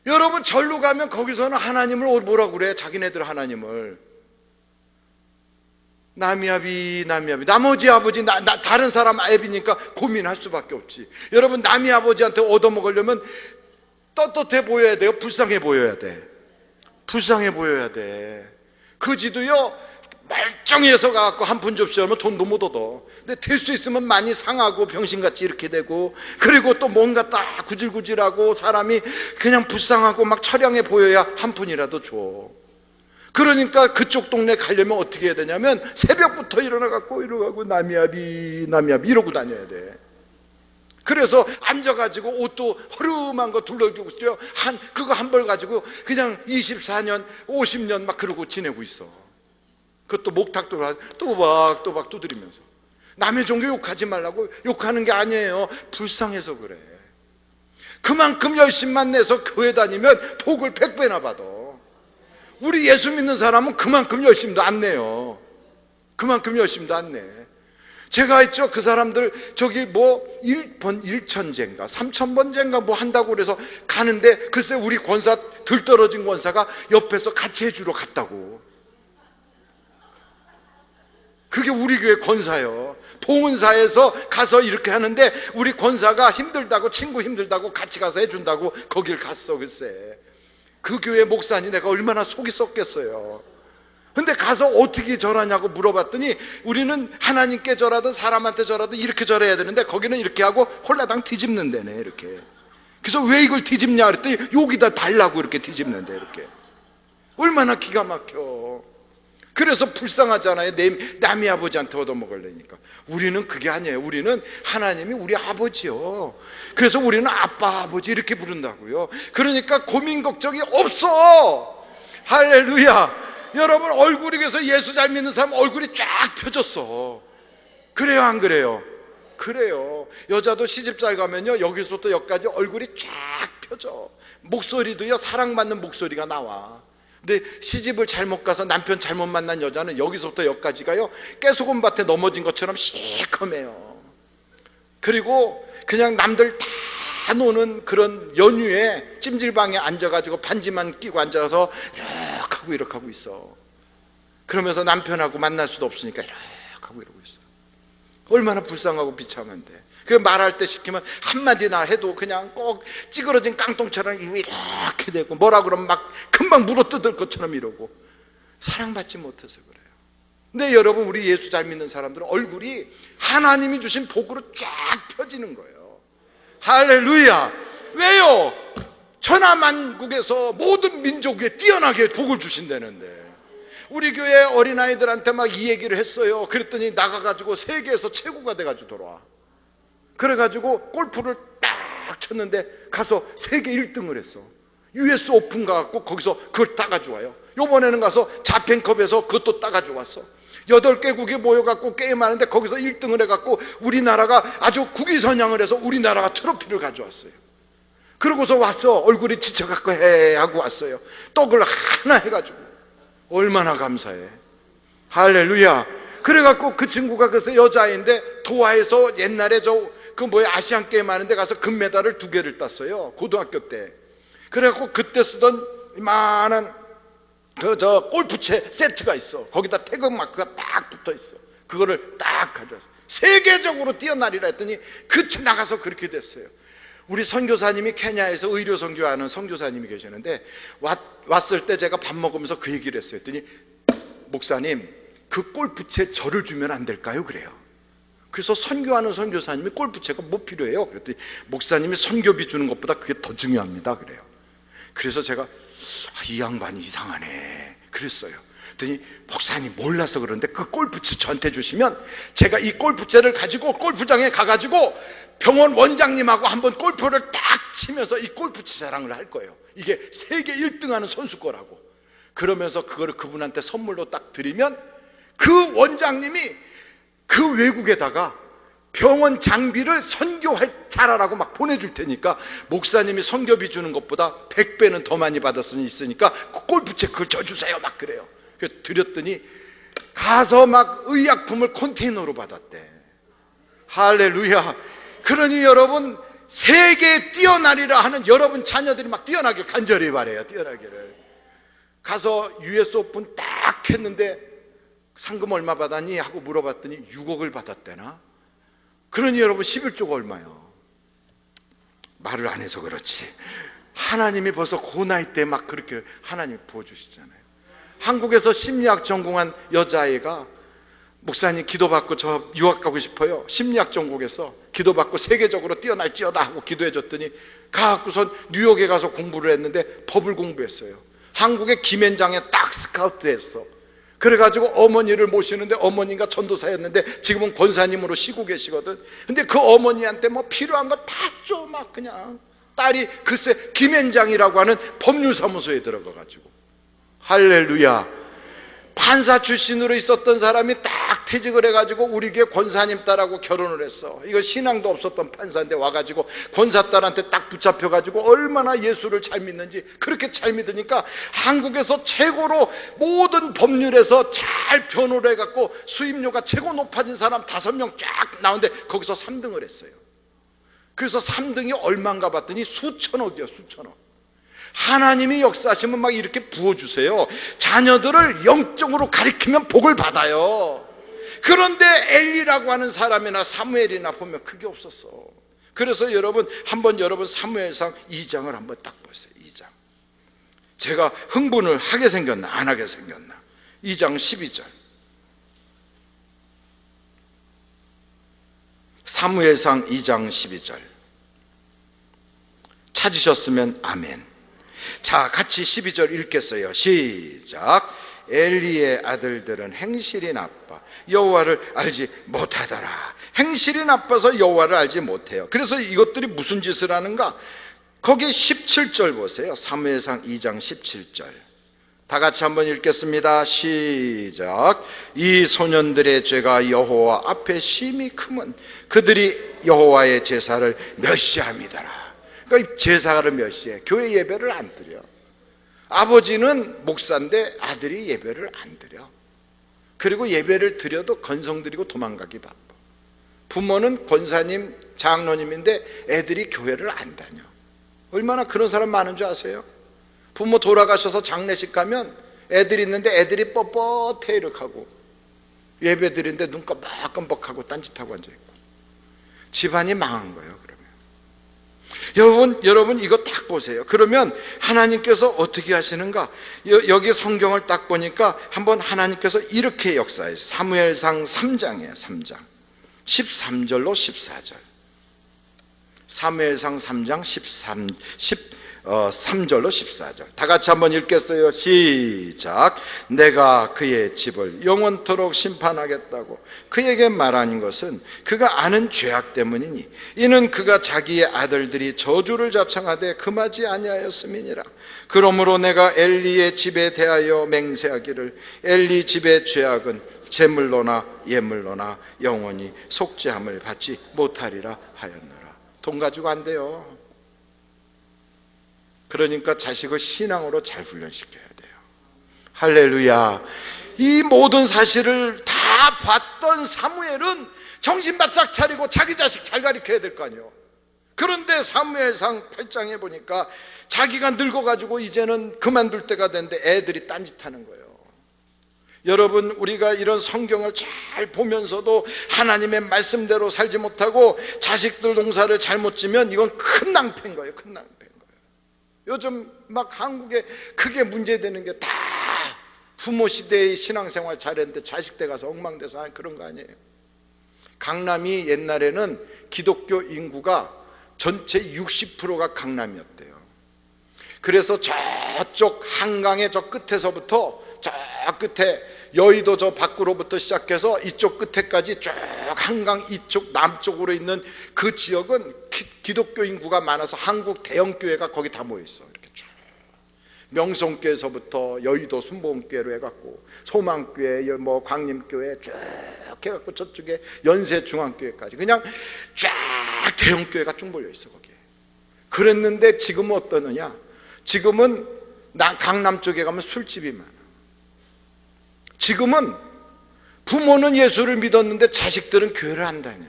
여러분 절로 가면 거기서는 하나님을 뭐라고 그래? 자기네들 하나님을 남이 아비 나머지 아버지 다른 사람 애비니까 고민할 수밖에 없지. 여러분 남이 아버지한테 얻어먹으려면 떳떳해 보여야 돼요? 불쌍해 보여야 돼? 불쌍해 보여야 돼. 그 지도요 멀쩡해서 가갖고 한 푼 접시 하면 돈도 못 얻어. 근데 될 수 있으면 많이 상하고 병신같이 이렇게 되고 그리고 또 뭔가 딱 구질구질하고 사람이 그냥 불쌍하고 막 처량해 보여야 한 푼이라도 줘. 그러니까 그쪽 동네 가려면 어떻게 해야 되냐면 새벽부터 일어나갖고 이러고 남이 아비 이러고 다녀야 돼. 그래서 앉아가지고 옷도 허름한 거 둘러주고 있어요. 그거 한 벌 가지고 그냥 24년 50년 막 그러고 지내고 있어. 그것도 목탁도 또박 두드리면서 남의 종교 욕하지 말라고. 욕하는 게 아니에요. 불쌍해서 그래. 그만큼 열심만 내서 교회 다니면 복을 100배나 받아. 우리 예수 믿는 사람은 그만큼 열심도 안 내요. 그만큼 열심도 안 내. 제가 있죠. 그 사람들 저기 뭐 1천제인가 3,000번제인가 뭐 한다고 그래서 가는데 글쎄 우리 권사 들떨어진 권사가 옆에서 같이 해주러 갔다고. 그게 우리 교회 권사요. 봉은사에서 가서 이렇게 하는데 우리 권사가 힘들다고, 친구 힘들다고 같이 가서 해준다고 거길 갔어. 글쎄, 그 교회 목사니 내가 얼마나 속이 썩겠어요. 근데 가서 어떻게 절하냐고 물어봤더니 우리는 하나님께 절하든 사람한테 절하든 이렇게 절해야 되는데 거기는 이렇게 하고 홀라당 뒤집는데네, 이렇게. 그래서 왜 이걸 뒤집냐 그랬더니 여기다 달라고 이렇게 뒤집는데, 이렇게. 얼마나 기가 막혀. 그래서 불쌍하잖아요. 남의 아버지한테 얻어먹으려니까. 우리는 그게 아니에요. 우리는 하나님이 우리 아버지요. 그래서 우리는 아빠, 아버지 이렇게 부른다고요. 그러니까 고민 걱정이 없어. 할렐루야. 여러분, 얼굴이, 그래서 예수 잘 믿는 사람 얼굴이 쫙 펴졌어. 그래요, 안 그래요? 그래요. 여자도 시집 잘 가면요, 여기서부터 여기까지 얼굴이 쫙 펴져. 목소리도요, 사랑받는 목소리가 나와. 근데 시집을 잘못 가서 남편 잘못 만난 여자는 여기서부터 여기까지가요, 깨소금밭에 넘어진 것처럼 시커매요. 그리고 그냥 남들 다 노는 그런 연휴에 찜질방에 앉아가지고 반지만 끼고 앉아서 이렇게 하고 있어. 그러면서 남편하고 만날 수도 없으니까 이렇게 하고 이러고 있어. 얼마나 불쌍하고 비참한데. 그 말할 때 시키면 한마디나 해도 그냥 꼭 찌그러진 깡통처럼 이렇게 되고, 뭐라 그러면 막 금방 물어뜯을 것처럼 이러고, 사랑받지 못해서 그래요. 근데 여러분, 우리 예수 잘 믿는 사람들은 얼굴이 하나님이 주신 복으로 쫙 펴지는 거예요. 할렐루야. 왜요? 천하만국에서 모든 민족 위에 뛰어나게 복을 주신다는데. 우리 교회 어린아이들한테 막 이 얘기를 했어요. 그랬더니 나가가지고 세계에서 최고가 돼가지고 돌아와. 그래가지고 골프를 딱 쳤는데 가서 세계 1등을 했어. US 오픈 가갖고 거기서 그걸 따가지고 와요. 요번에는 가서 자펜컵에서 그것도 따가지고 왔어. 8개국이 모여갖고 게임하는데 거기서 1등을 해갖고 우리나라가 아주 국위선양을 해서 우리나라가 트로피를 가져왔어요. 그러고서 왔어. 얼굴이 지쳐갖고 하고 왔어요. 떡을 하나 해가지고. 얼마나 감사해. 할렐루야. 그래갖고 그 친구가 그래서 여자인데 도하에서 옛날에 아시안 게임 하는데 가서 금메달을 2개를 땄어요. 고등학교 때. 그래갖고 그때 쓰던 이만한 골프채 세트가 있어. 거기다 태극 마크가 딱 붙어 있어. 그거를 딱 가져왔어. 세계적으로 뛰어나리라 했더니 나가서 그렇게 됐어요. 우리 선교사님이 케냐에서 의료 선교하는 선교사님이 계시는데 왔을 때 제가 밥 먹으면서 그 얘기를 했어요. 했더니 목사님, 그 골프채 저를 주면 안 될까요? 그래요. 그래서 선교하는 선교사님이 골프채가 뭐 필요해요? 그랬더니 목사님이 선교비 주는 것보다 그게 더 중요합니다. 그래요. 그래서 제가 이 양반이 이상하네 그랬어요. 그랬더니 목사님 몰라서 그러는데 그 골프채 저한테 주시면 제가 이 골프채를 가지고 골프장에 가가지고 병원 원장님하고 한번 골프를 딱 치면서 이 골프채 자랑을 할 거예요. 이게 세계 1등 하는 선수 거라고. 그러면서 그거를 그분한테 선물로 딱 드리면 그 원장님이 그 외국에다가 병원 장비를 잘하라고 막 보내줄 테니까 목사님이 선교비 주는 것보다 100배는 더 많이 받았으니 있으니까 그 골프채 그걸 줘 주세요 막 그래요. 그래서 드렸더니 가서 막 의약품을 컨테이너로 받았대. 할렐루야. 그러니 여러분, 세계에 뛰어나리라 하는 여러분 자녀들이 막 뛰어나길 간절히 바래요. 뛰어나기를. 가서 US 오픈 딱 했는데 상금 얼마 받았니? 하고 물어봤더니 6억을 받았대나? 그러니 여러분 11조가 얼마요? 말을 안 해서 그렇지. 하나님이 벌써 그 나이 때 막 그렇게 하나님이 부어주시잖아요. 한국에서 심리학 전공한 여자아이가 목사님 기도받고 저 유학 가고 싶어요. 심리학 전공에서 기도받고 세계적으로 뛰어날지어다 하고 기도해줬더니 가갖고선 뉴욕에 가서 공부를 했는데 법을 공부했어요. 한국의 김앤장에 딱 스카우트 했어. 그래가지고 어머니를 모시는데 어머니가 전도사였는데 지금은 권사님으로 쉬고 계시거든. 근데 그 어머니한테 뭐 필요한 거 다 줘. 막 그냥 딸이 글쎄 김앤장이라고 하는 법률사무소에 들어가가지고 할렐루야. 판사 출신으로 있었던 사람이 딱 퇴직을 해가지고 우리 교회 권사님 딸하고 결혼을 했어. 이거 신앙도 없었던 판사인데 와가지고 권사 딸한테 딱 붙잡혀가지고 얼마나 예수를 잘 믿는지. 그렇게 잘 믿으니까 한국에서 최고로 모든 법률에서 잘 변호를 해갖고 수임료가 최고 높아진 사람 5명 쫙 나오는데 거기서 3등을 했어요. 그래서 3등이 얼마인가 봤더니 수천억이요. 수천억. 하나님이 역사하시면 막 이렇게 부어주세요. 자녀들을 영적으로 가리키면 복을 받아요. 그런데 엘리라고 하는 사람이나 사무엘이나 보면 그게 없었어. 그래서 여러분 한번 사무엘상 2장을 한번 딱 보세요. 2장. 제가 흥분을 하게 생겼나 안 하게 생겼나. 2장 12절. 사무엘상 2장 12절. 찾으셨으면 아멘. 자, 같이 12절 읽겠어요. 시작. 엘리의 아들들은 행실이 나빠 여호와를 알지 못하더라. 행실이 나빠서 여호와를 알지 못해요. 그래서 이것들이 무슨 짓을 하는가? 거기 17절 보세요. 사무엘상 2장 17절. 다 같이 한번 읽겠습니다. 시작. 이 소년들의 죄가 여호와 앞에 심히 크면 그들이 여호와의 제사를 멸시함이더라. 그러니까 제사를 멸시해. 교회 예배를 안 드려. 아버지는 목사인데 아들이 예배를 안 드려. 그리고 예배를 드려도 건성 드리고 도망가기 바빠. 부모는 권사님, 장로님인데 애들이 교회를 안 다녀. 얼마나 그런 사람 많은 줄 아세요? 부모 돌아가셔서 장례식 가면 애들이 있는데 애들이 뻣뻣해 이렇게 하고 예배 드리는데 눈 깜빡깜빡하고 딴짓하고 앉아있고 집안이 망한 거예요. 여러분 이거 딱 보세요. 그러면 하나님께서 어떻게 하시는가? 여기 성경을 딱 보니까 한번 하나님께서 이렇게 역사해요. 사무엘상 3장이에요. 3장 13절로 14절. 사무엘상 3장 13절로 14절. 다 같이 한번 읽겠어요. 시작. 내가 그의 집을 영원토록 심판하겠다고 그에게 말하는 것은 그가 아는 죄악 때문이니 이는 그가 자기의 아들들이 저주를 자청하되 금하지 아니하였음이니라. 그러므로 내가 엘리의 집에 대하여 맹세하기를 엘리 집의 죄악은 제물로나 예물로나 영원히 속죄함을 받지 못하리라 하였노라. 돈 가지고 안 돼요. 그러니까 자식을 신앙으로 잘 훈련시켜야 돼요. 할렐루야. 이 모든 사실을 다 봤던 사무엘은 정신 바짝 차리고 자기 자식 잘 가르쳐야 될 거 아니에요. 그런데 사무엘상 8장에 보니까 자기가 늙어가지고 이제는 그만둘 때가 됐는데 애들이 딴짓하는 거예요. 여러분 우리가 이런 성경을 잘 보면서도 하나님의 말씀대로 살지 못하고 자식들 농사를 잘못 지면 이건 큰 낭패인 거예요. 큰 낭패인 거예요. 요즘 막 한국에 크게 문제되는 게 다 부모 시대의 신앙생활 잘했는데 자식 때 가서 엉망돼서 하는 그런 거 아니에요. 강남이 옛날에는 기독교 인구가 전체 60%가 강남이었대요. 그래서 저쪽 한강의 저 끝에서부터 저 끝에 여의도 저 밖으로부터 시작해서 이쪽 끝에까지 쭉 한강 이쪽 남쪽으로 있는 그 지역은 기독교 인구가 많아서 한국 대형교회가 거기 다 모여있어. 이렇게 쭉 명성교회에서부터 여의도 순복음교회로 해갖고 소망교회 뭐 광림교회 쭉 해갖고 저쪽에 연세중앙교회까지 그냥 쫙 대형교회가 쭉 몰려있어 거기에. 그랬는데 지금은 어떠느냐? 지금은 강남 쪽에 가면 술집이 많아. 지금은 부모는 예수를 믿었는데 자식들은 교회를 안 다녀.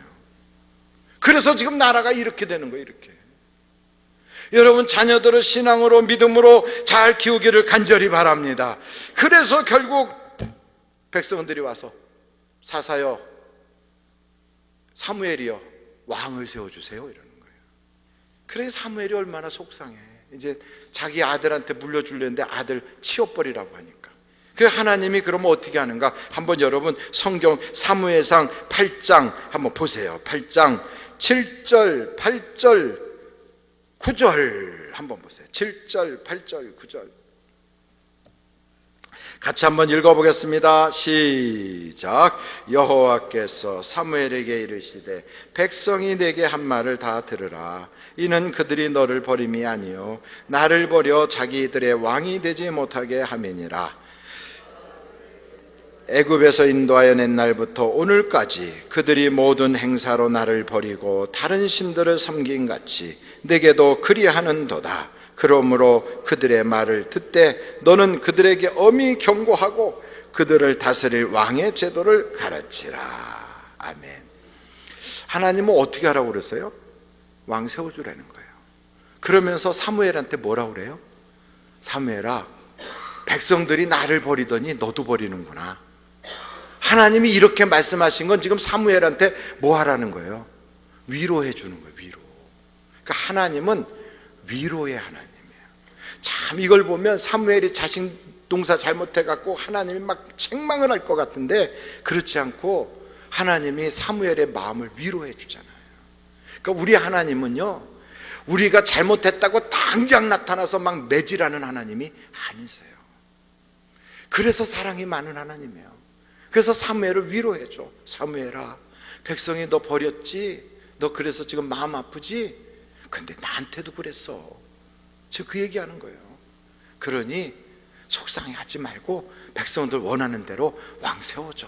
그래서 지금 나라가 이렇게 되는 거예요. 이렇게. 여러분 자녀들을 신앙으로 믿음으로 잘 키우기를 간절히 바랍니다. 그래서 결국 백성들이 와서 사사여 사무엘이여 왕을 세워주세요 이러는 거예요. 그래서 사무엘이 얼마나 속상해. 이제 자기 아들한테 물려주려는데 아들 치워버리라고 하니까. 그래서 하나님이 그러면 어떻게 하는가? 한번 여러분 성경 사무엘상 8장 한번 보세요. 8장 7절, 8절, 9절 한번 보세요. 7절, 8절, 9절 같이 한번 읽어보겠습니다. 시작. 여호와께서 사무엘에게 이르시되 백성이 내게 한 말을 다 들으라. 이는 그들이 너를 버림이 아니요 나를 버려 자기들의 왕이 되지 못하게 함이니라. 애굽에서 인도하여 낸 날부터 오늘까지 그들이 모든 행사로 나를 버리고 다른 신들을 섬긴 같이 내게도 그리하는도다. 그러므로 그들의 말을 듣되 너는 그들에게 엄히 경고하고 그들을 다스릴 왕의 제도를 가르치라. 아멘. 하나님은 어떻게 하라고 그랬어요? 왕 세워주라는 거예요. 그러면서 사무엘한테 뭐라고 그래요? 사무엘아, 백성들이 나를 버리더니 너도 버리는구나. 하나님이 이렇게 말씀하신 건 지금 사무엘한테 뭐 하라는 거예요? 위로해 주는 거예요. 위로. 그러니까 하나님은 위로의 하나님이에요. 참 이걸 보면 사무엘이 자신 농사 잘못해갖고 하나님이 막 책망을 할 것 같은데 그렇지 않고 하나님이 사무엘의 마음을 위로해 주잖아요. 그러니까 우리 하나님은요, 우리가 잘못했다고 당장 나타나서 막 매질하는 하나님이 아니세요. 그래서 사랑이 많은 하나님이에요. 그래서 사무엘을 위로해줘. 사무엘아, 백성이 너 버렸지? 너 그래서 지금 마음 아프지? 근데 나한테도 그랬어. 저 그 얘기하는 거예요. 그러니 속상해하지 말고 백성들 원하는 대로 왕 세워줘.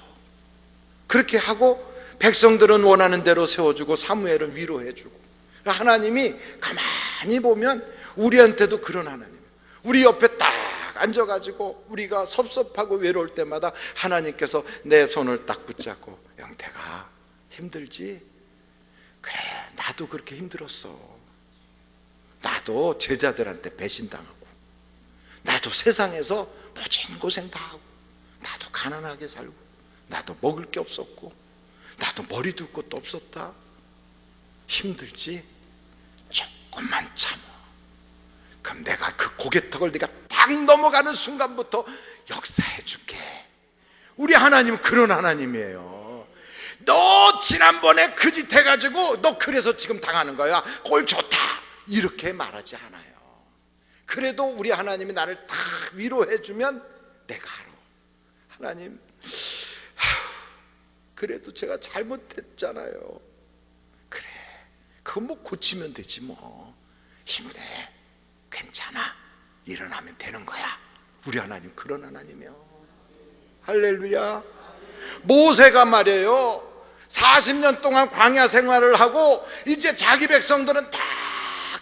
그렇게 하고 백성들은 원하는 대로 세워주고 사무엘은 위로해주고. 하나님이 가만히 보면 우리한테도 그런 하나님. 우리 옆에 딱 앉아가지고 우리가 섭섭하고 외로울 때마다 하나님께서 내 손을 딱 붙잡고 영태가 힘들지? 그래, 나도 그렇게 힘들었어. 나도 제자들한테 배신당하고 나도 세상에서 모진 고생 다 하고 나도 가난하게 살고 나도 먹을 게 없었고 나도 머리 둘 것도 없었다. 힘들지? 조금만 참아. 그럼 내가 그 고개턱을 네가 딱 넘어가는 순간부터 역사해 줄게. 우리 하나님은 그런 하나님이에요. 너 지난번에 그 짓 해가지고 너 그래서 지금 당하는 거야. 꼴 좋다. 이렇게 말하지 않아요. 그래도 우리 하나님이 나를 딱 위로해 주면 내가 알아. 하나님, 그래도 제가 잘못했잖아요. 그래, 그거 뭐 고치면 되지 뭐. 힘내, 괜찮아, 일어나면 되는 거야. 우리 하나님 그런 하나님이요. 할렐루야. 모세가 말이에요, 40년 동안 광야 생활을 하고 이제 자기 백성들은 다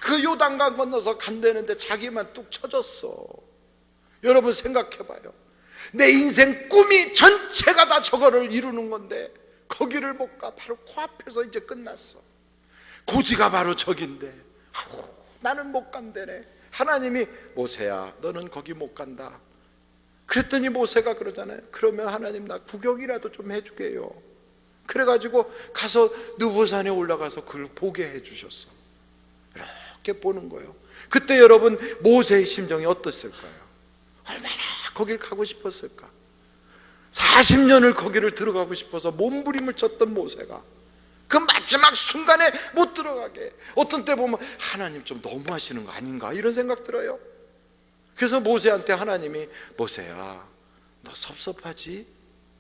그 요단강 건너서 간다는데 자기만 뚝 쳐졌어. 여러분 생각해봐요. 내 인생 꿈이 전체가 다 저거를 이루는 건데 거기를 못 가. 바로 코앞에서 이제 끝났어. 고지가 바로 저긴데 나는 못 간다네. 하나님이 모세야, 너는 거기 못 간다. 그랬더니 모세가 그러잖아요. 그러면 하나님 나 구경이라도 좀 해주게요. 그래가지고 가서 느보산에 올라가서 그걸 보게 해주셨어. 이렇게 보는 거예요. 그때 여러분 모세의 심정이 어땠을까요? 얼마나 거길 가고 싶었을까? 40년을 거기를 들어가고 싶어서 몸부림을 쳤던 모세가 그 마지막 순간에 못 들어가게. 어떤 때 보면 하나님 좀 너무하시는 거 아닌가 이런 생각 들어요. 그래서 모세한테 하나님이 모세야, 너 섭섭하지?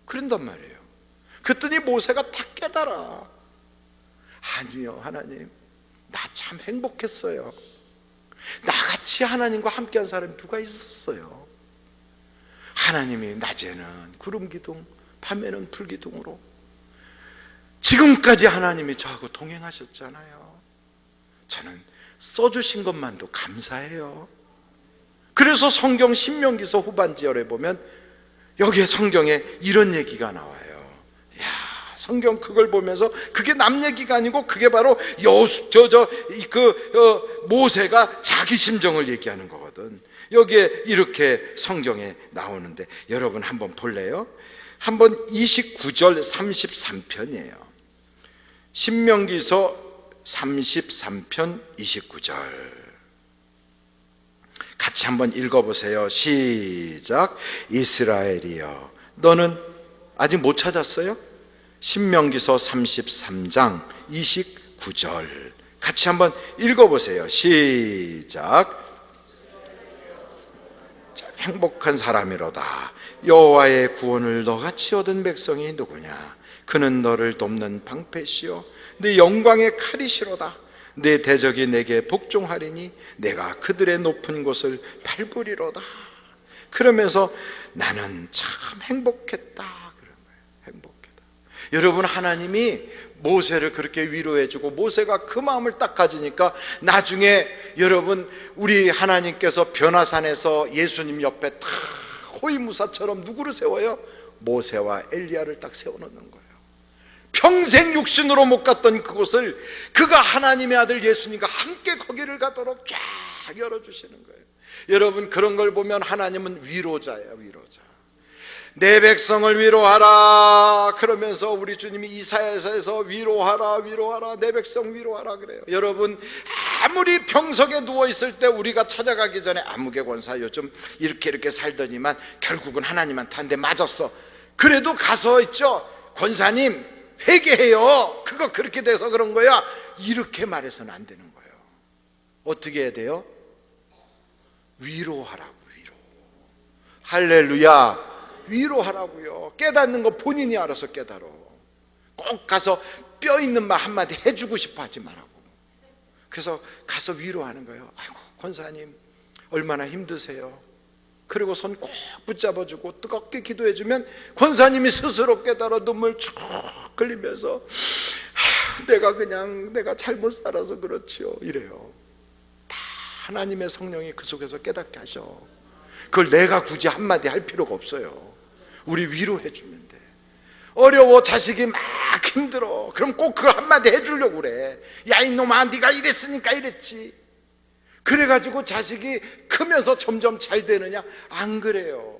그런단 말이에요. 그랬더니 모세가 딱 깨달아. 아니요, 하나님, 나 참 행복했어요. 나같이 하나님과 함께한 사람이 누가 있었어요. 하나님이 낮에는 구름기둥, 밤에는 불기둥으로 지금까지 하나님이 저하고 동행하셨잖아요. 저는 써주신 것만도 감사해요. 그래서 성경 신명기서 후반절에 보면 여기에 성경에 이런 얘기가 나와요. 야, 성경 그걸 보면서 그게 남 얘기가 아니고 그게 바로 모세가 자기 심정을 얘기하는 거거든. 여기에 이렇게 성경에 나오는데 여러분 한번 볼래요? 한번 29절 33편이에요. 신명기서 33편 29절 같이 한번 읽어보세요. 시작. 이스라엘이여, 너는 아직 못 찾았어요? 신명기서 33장 29절 같이 한번 읽어보세요. 시작. 행복한 사람이로다. 여호와의 구원을 너같이 얻은 백성이 누구냐? 그는 너를 돕는 방패시요 네 영광의 칼이시로다. 내 대적이 내게 복종하리니 내가 그들의 높은 곳을 밟으리로다. 그러면서 나는 참 행복했다. 그런 거예요. 행복했다. 여러분, 하나님이 모세를 그렇게 위로해주고 모세가 그 마음을 딱 가지니까 나중에 여러분 우리 하나님께서 변화산에서 예수님 옆에 다 호위무사처럼 누구를 세워요? 모세와 엘리야를 딱 세워놓는 거예요. 평생 육신으로 못 갔던 그곳을 그가 하나님의 아들 예수님과 함께 거기를 가도록 쫙 열어주시는 거예요. 여러분, 그런 걸 보면 하나님은 위로자예요. 위로자. 내 백성을 위로하라. 그러면서 우리 주님이 이사야서에서 위로하라 내 백성 위로하라 그래요. 여러분, 아무리 병석에 누워있을 때 우리가 찾아가기 전에 아무개 권사 요즘 이렇게 살더니만 결국은 하나님한테 한 대 맞았어. 그래도 가서 있죠, 권사님 회개해요, 그거 그렇게 돼서 그런 거야, 이렇게 말해서는 안 되는 거예요. 어떻게 해야 돼요? 위로하라고. 위로. 할렐루야. 위로하라고요. 깨닫는 거 본인이 알아서 깨달아. 꼭 가서 뼈 있는 말 한마디 해주고 싶어 하지 말라고. 그래서 가서 위로하는 거예요. 아이고 권사님 얼마나 힘드세요. 그리고 손 꼭 붙잡아주고 뜨겁게 기도해주면 권사님이 스스로 깨달아 눈물 쭉 흘리면서 내가 잘못 살아서 그렇지요 이래요. 다 하나님의 성령이 그 속에서 깨닫게 하셔. 그걸 내가 굳이 한마디 할 필요가 없어요. 우리 위로해 주면 돼. 어려워, 자식이 막 힘들어. 그럼 꼭 그걸 한마디 해주려고 그래. 야 이놈아 네가 이랬으니까 이랬지. 그래가지고 자식이 크면서 점점 잘 되느냐? 안 그래요.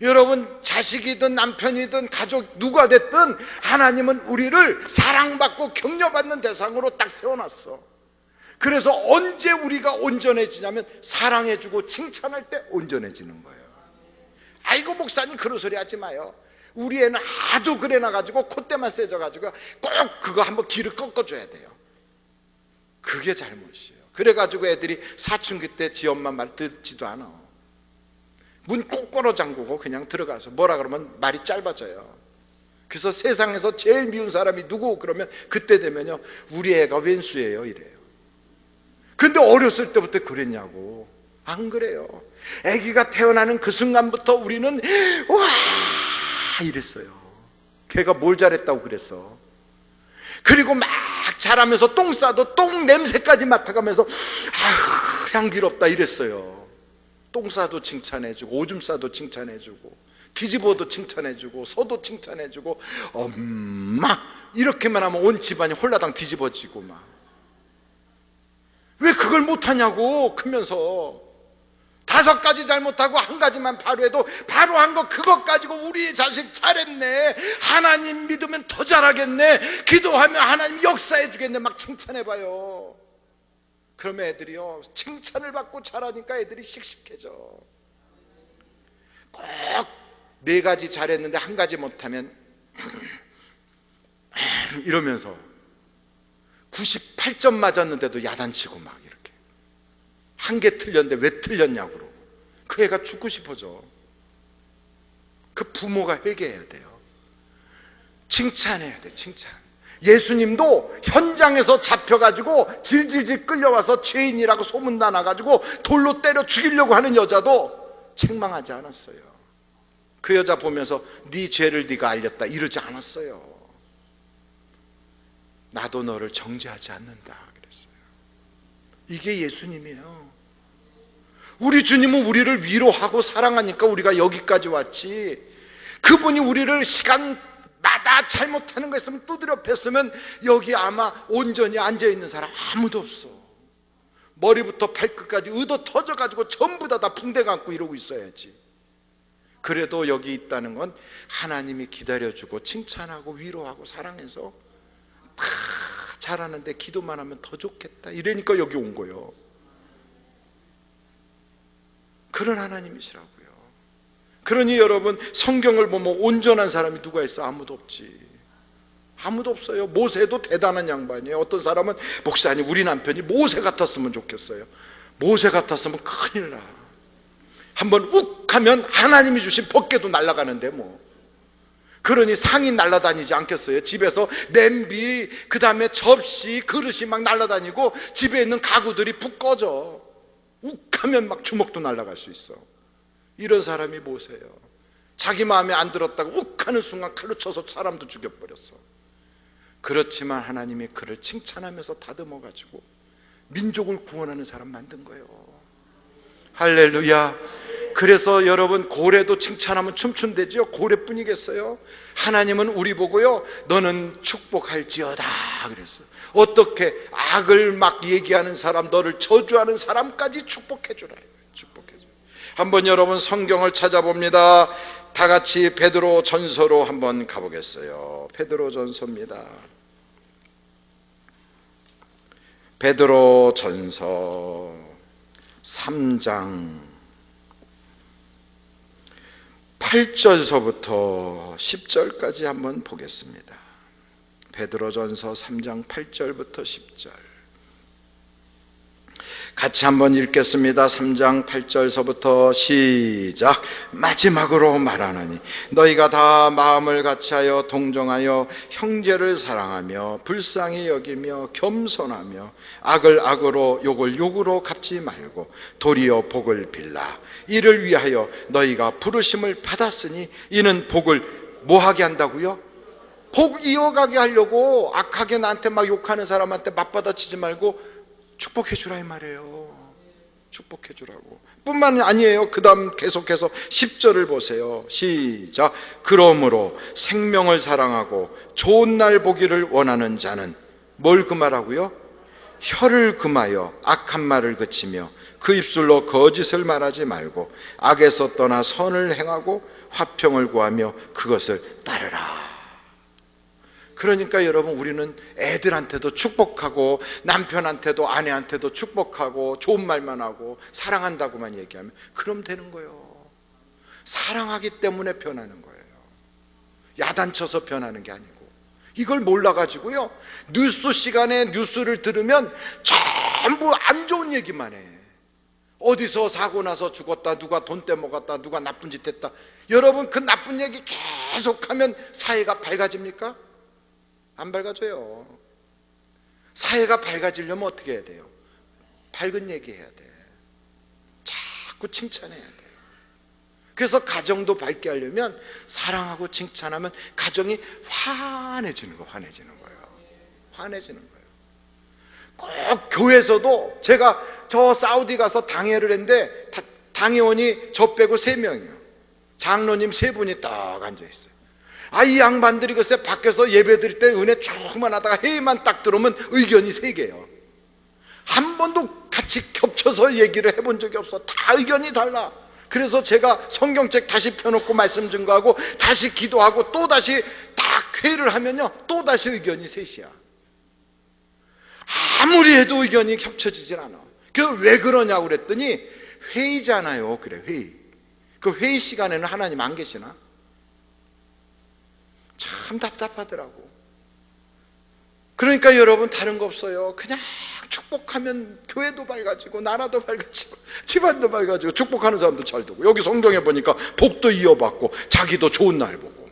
여러분, 자식이든 남편이든 가족 누가 됐든 하나님은 우리를 사랑받고 격려받는 대상으로 딱 세워놨어. 그래서 언제 우리가 온전해지냐면 사랑해주고 칭찬할 때 온전해지는 거예요. 아이고 목사님 그런 소리 하지 마요. 우리 애는 하도 그래놔가지고 콧대만 세져가지고 꼭 그거 한번 귀를 꺾어줘야 돼요. 그게 잘못이에요. 그래가지고 애들이 사춘기 때 지 엄마 말 듣지도 않아. 문 꼬꼬로 잠그고 그냥 들어가서 뭐라 그러면 말이 짧아져요. 그래서 세상에서 제일 미운 사람이 누구 그러면 그때 되면요 우리 애가 왼수예요 이래요. 근데 어렸을 때부터 그랬냐고. 안 그래요. 아기가 태어나는 그 순간부터 우리는 와 이랬어요. 걔가 뭘 잘했다고 그랬어. 그리고 막 자라면서 똥 싸도 똥 냄새까지 맡아가면서 아휴 향기롭다 이랬어요. 똥 싸도 칭찬해주고 오줌 싸도 칭찬해주고 뒤집어도 칭찬해주고 서도 칭찬해주고 엄마 이렇게만 하면 온 집안이 홀라당 뒤집어지고 막. 왜 그걸 못하냐고. 크면서 5가지 잘못하고 1가지만 바로 해도 바로 한 거 그것 가지고 우리 자식 잘했네, 하나님 믿으면 더 잘하겠네, 기도하면 하나님 역사해 주겠네 막 칭찬해봐요. 그러면 애들이요 칭찬을 받고 자라니까 애들이 씩씩해져. 꼭 4가지 잘했는데 1가지 못하면 이러면서 98점 맞았는데도 야단치고 막 이렇게 1개 틀렸는데 왜 틀렸냐고 그러고 그 애가 죽고 싶어져. 그 부모가 회개해야 돼요. 칭찬해야 돼. 칭찬. 예수님도 현장에서 잡혀가지고 질질질 끌려와서 죄인이라고 소문나 나가지고 돌로 때려 죽이려고 하는 여자도 책망하지 않았어요. 그 여자 보면서 네 죄를 네가 알렸다 이러지 않았어요. 나도 너를 정죄하지 않는다 그랬어요. 이게 예수님이에요. 우리 주님은 우리를 위로하고 사랑하니까 우리가 여기까지 왔지. 그분이 우리를 시간마다 잘못하는 거 있으면 두드려 팼으면 여기 아마 온전히 앉아있는 사람 아무도 없어. 머리부터 발끝까지 의도 터져가지고 전부 다 붕대 감고 이러고 있어야지. 그래도 여기 있다는 건 하나님이 기다려주고 칭찬하고 위로하고 사랑해서 다 잘하는데 기도만 하면 더 좋겠다 이러니까 여기 온 거예요. 그런 하나님이시라고요. 그러니 여러분 성경을 보면 온전한 사람이 누가 있어? 아무도 없지. 아무도 없어요. 모세도 대단한 양반이에요. 어떤 사람은 목사님 우리 남편이 모세 같았으면 좋겠어요. 모세 같았으면 큰일 나. 한번 욱 하면 하나님이 주신 법궤도 날아가는데 뭐. 그러니 상이 날아다니지 않겠어요? 집에서 냄비, 그 다음에 접시, 그릇이 막 날아다니고 집에 있는 가구들이 푹 꺼져. 욱하면 막 주먹도 날아갈 수 있어. 이런 사람이 모세예요. 자기 마음에 안 들었다고 욱하는 순간 칼로 쳐서 사람도 죽여버렸어. 그렇지만 하나님이 그를 칭찬하면서 다듬어가지고 민족을 구원하는 사람 만든 거예요. 할렐루야. 그래서 여러분 고래도 칭찬하면 춤춘대지요. 고래뿐이겠어요? 하나님은 우리 보고요 너는 축복할지어다 그랬어요. 어떻게? 악을 막 얘기하는 사람, 너를 저주하는 사람까지 축복해주라. 축복해줘. 한번 여러분 성경을 찾아봅니다. 다 같이 베드로 전서로 한번 가보겠어요. 베드로 전서입니다. 베드로 전서 3장 8절서부터 10절까지 한번 보겠습니다. 베드로 전서 3장 8절부터 10절. 같이 한번 읽겠습니다. 3장 8절서부터 시작. 마지막으로 말하노니 너희가 다 마음을 같이하여 동정하여 형제를 사랑하며 불쌍히 여기며 겸손하며 악을 악으로 욕을 욕으로 갚지 말고 도리어 복을 빌라. 이를 위하여 너희가 부르심을 받았으니 이는 복을 뭐하게 한다고요? 복 이어가게 하려고. 악하게 나한테 막 욕하는 사람한테 맞받아치지 말고 축복해 주라 이 말이에요. 축복해 주라고. 뿐만 아니에요. 그 다음 계속해서 10절을 보세요. 시작. 그러므로 생명을 사랑하고 좋은 날 보기를 원하는 자는 뭘 금하라고요? 혀를 금하여 악한 말을 그치며 그 입술로 거짓을 말하지 말고 악에서 떠나 선을 행하고 화평을 구하며 그것을 따르라. 그러니까 여러분, 우리는 애들한테도 축복하고 남편한테도 아내한테도 축복하고 좋은 말만 하고 사랑한다고만 얘기하면 그럼 되는 거예요. 사랑하기 때문에 변하는 거예요. 야단쳐서 변하는 게 아니고. 이걸 몰라가지고요, 뉴스 시간에 뉴스를 들으면 전부 안 좋은 얘기만 해. 어디서 사고 나서 죽었다, 누가 돈 떼먹었다, 누가 나쁜 짓 했다. 여러분, 그 나쁜 얘기 계속하면 사회가 밝아집니까? 안 밝아져요. 사회가 밝아지려면 어떻게 해야 돼요? 밝은 얘기 해야 돼. 자꾸 칭찬해야 돼. 그래서 가정도 밝게 하려면 사랑하고 칭찬하면 가정이 환해지는 거예요. 환해지는 거예요. 꼭 교회에서도, 제가 저 사우디 가서 당회를 했는데 당회원이 저 빼고 3명이에요. 장로님 3분이 딱 앉아있어요. 이 양반들이 글쎄 밖에서 예배 드릴 때 은혜 조금만 하다가 회의만 딱 들어오면 의견이 3개예요. 한 번도 같이 겹쳐서 얘기를 해본 적이 없어. 다 의견이 달라. 그래서 제가 성경책 다시 펴놓고 말씀 증거하고 다시 기도하고 또 다시 딱 회의를 하면요, 또 다시 의견이 3이야. 아무리 해도 의견이 겹쳐지질 않아. 그래서 왜 그러냐고 그랬더니 회의잖아요. 그래, 회의. 그 회의 시간에는 하나님 안 계시나? 참 답답하더라고. 그러니까 여러분, 다른 거 없어요. 그냥 축복하면 교회도 밝아지고 나라도 밝아지고 집안도 밝아지고 축복하는 사람도 잘 되고, 여기 성경에 보니까 복도 이어받고 자기도 좋은 날 보고.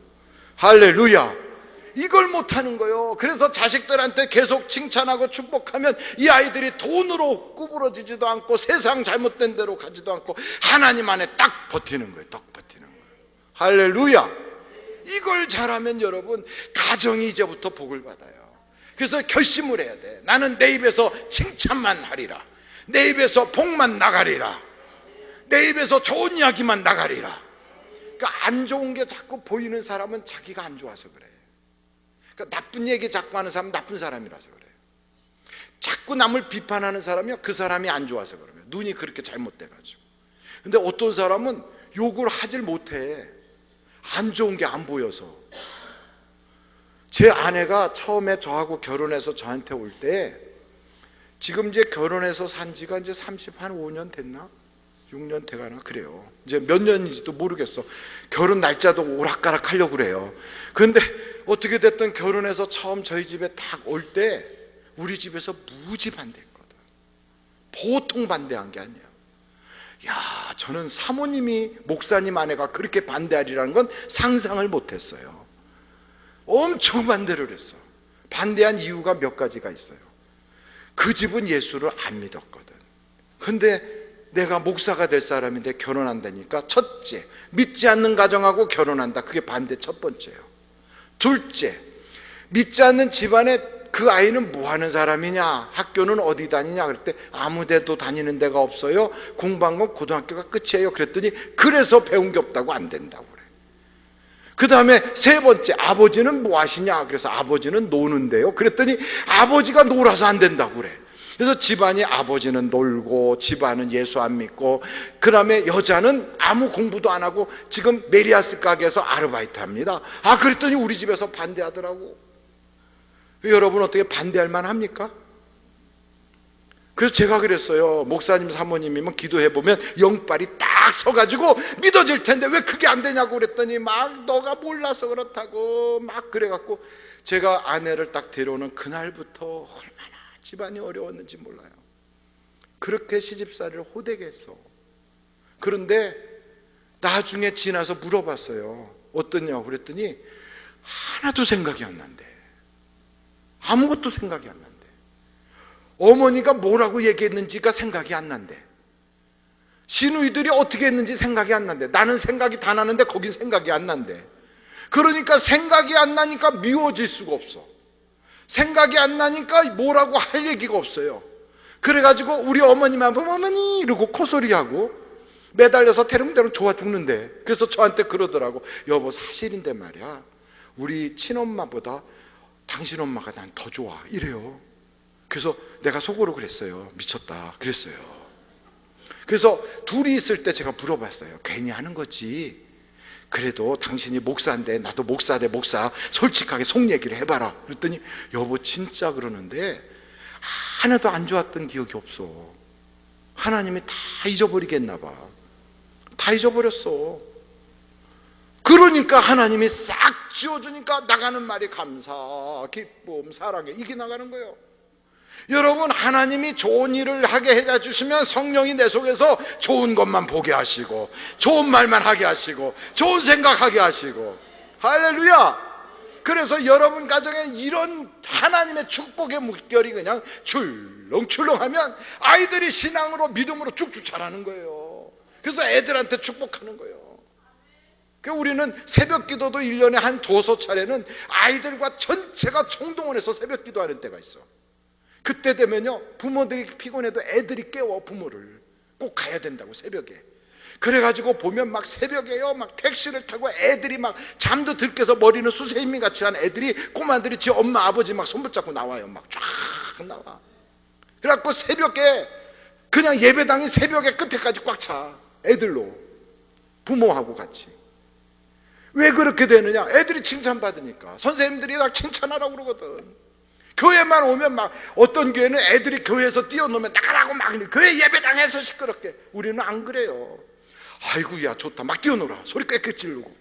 할렐루야. 이걸 못하는 거예요. 그래서 자식들한테 계속 칭찬하고 축복하면 이 아이들이 돈으로 구부러지지도 않고 세상 잘못된 대로 가지도 않고 하나님 안에 딱 버티는 거예요. 딱 버티는 거예요. 할렐루야. 이걸 잘하면 여러분, 가정이 이제부터 복을 받아요. 그래서 결심을 해야 돼. 나는 내 입에서 칭찬만 하리라. 내 입에서 복만 나가리라. 내 입에서 좋은 이야기만 나가리라. 그러니까 안 좋은 게 자꾸 보이는 사람은 자기가 안 좋아서 그래. 그러니까 나쁜 얘기 자꾸 하는 사람은 나쁜 사람이라서 그래요. 자꾸 남을 비판하는 사람이요, 그 사람이 안 좋아서 그러면 눈이 그렇게 잘못돼가지고. 근데 어떤 사람은 욕을 하질 못해. 안 좋은 게 안 보여서. 제 아내가 처음에 저하고 결혼해서 저한테 올 때, 지금 이제 결혼해서 산 지가 이제 35년 됐나? 6년 돼가나? 그래요. 이제 몇 년인지도 모르겠어. 결혼 날짜도 오락가락 하려고 그래요. 그런데 어떻게 됐든 결혼해서 처음 저희 집에 딱 올 때 우리 집에서 무지 반대했거든. 보통 반대한 게 아니야. 야, 저는 사모님이, 목사님 아내가 그렇게 반대하리라는 건 상상을 못했어요. 엄청 반대를 했어. 반대한 이유가 몇 가지가 있어요. 그 집은 예수를 안 믿었거든. 근데 내가 목사가 될 사람인데 결혼한다니까, 첫째, 믿지 않는 가정하고 결혼한다. 그게 반대 첫 번째예요. 둘째, 믿지 않는 집안에 그 아이는 뭐 하는 사람이냐, 학교는 어디 다니냐 그럴 때 아무 데도 다니는 데가 없어요. 공부한 건 고등학교가 끝이에요. 그랬더니 그래서 배운 게 없다고 안 된다고 그래. 그 다음에 세 번째, 아버지는 뭐 하시냐, 그래서 아버지는 노는데요. 그랬더니 아버지가 놀아서 안 된다고 그래. 그래서 집안이 아버지는 놀고 집안은 예수 안 믿고 그 다음에 여자는 아무 공부도 안 하고 지금 메리아스 가게에서 아르바이트 합니다. 그랬더니 우리 집에서 반대하더라고. 여러분 어떻게 반대할 만합니까? 그래서 제가 그랬어요. 목사님 사모님이면 기도해보면 영빨이 딱 서가지고 믿어질 텐데 왜 그게 안 되냐고 그랬더니 막 너가 몰라서 그렇다고 막 그래갖고 제가 아내를 딱 데려오는 그날부터 얼마나 집안이 어려웠는지 몰라요. 그렇게 시집살이를 호되게 했어. 그런데 나중에 지나서 물어봤어요. 어떠냐고 그랬더니 하나도 생각이 안 난대. 아무것도 생각이 안 난대. 어머니가 뭐라고 얘기했는지가 생각이 안 난대. 시누이들이 어떻게 했는지 생각이 안 난대. 나는 생각이 다 나는데 거긴 생각이 안 난대. 그러니까 생각이 안 나니까 미워질 수가 없어. 생각이 안 나니까 뭐라고 할 얘기가 없어요. 그래가지고 우리 어머니만 보면 어머니 이러고 코소리하고 매달려서 대롱대롱 좋아 죽는데, 그래서 저한테 그러더라고. 여보 사실인데 말이야, 우리 친엄마보다 당신 엄마가 난 더 좋아 이래요. 그래서 내가 속으로 그랬어요. 미쳤다 그랬어요. 그래서 둘이 있을 때 제가 물어봤어요. 괜히 하는 거지. 그래도 당신이 목사인데 나도 목사대 목사, 솔직하게 속 얘기를 해봐라. 그랬더니 여보 진짜 그러는데 하나도 안 좋았던 기억이 없어. 하나님이 다 잊어버리겠나 봐. 다 잊어버렸어. 그러니까 하나님이 싹 지워주니까 나가는 말이 감사, 기쁨, 사랑해, 이게 나가는 거예요. 여러분, 하나님이 좋은 일을 하게 해주시면 성령이 내 속에서 좋은 것만 보게 하시고 좋은 말만 하게 하시고 좋은 생각하게 하시고, 할렐루야. 그래서 여러분 가정에 이런 하나님의 축복의 물결이 그냥 출렁출렁하면 아이들이 신앙으로 믿음으로 쭉쭉 자라는 거예요. 그래서 애들한테 축복하는 거예요. 우리는 새벽 기도도 1년에 한 2~3차례는 아이들과 전체가 총동원해서 새벽 기도하는 때가 있어. 그때 되면요, 부모들이 피곤해도 애들이 깨워 부모를. 꼭 가야 된다고, 새벽에. 그래가지고 보면 막 새벽에요, 막 택시를 타고 애들이 막 잠도 들깨서 머리는 수세미 같이 한 애들이, 꼬마들이 지 엄마 아버지 막 손붙잡고 나와요. 막 쫙 나와. 그래갖고 새벽에 그냥 예배당이 새벽에 끝에까지 꽉 차. 애들로. 부모하고 같이. 왜 그렇게 되느냐? 애들이 칭찬받으니까. 선생님들이 다 칭찬하라고 그러거든. 교회만 오면 막, 어떤 교회는 애들이 교회에서 뛰어노면 나가라고 막, 교회 예배당에서 시끄럽게. 우리는 안 그래요. 아이고 야 좋다, 막 뛰어놀아, 소리 꽥꽥 지르고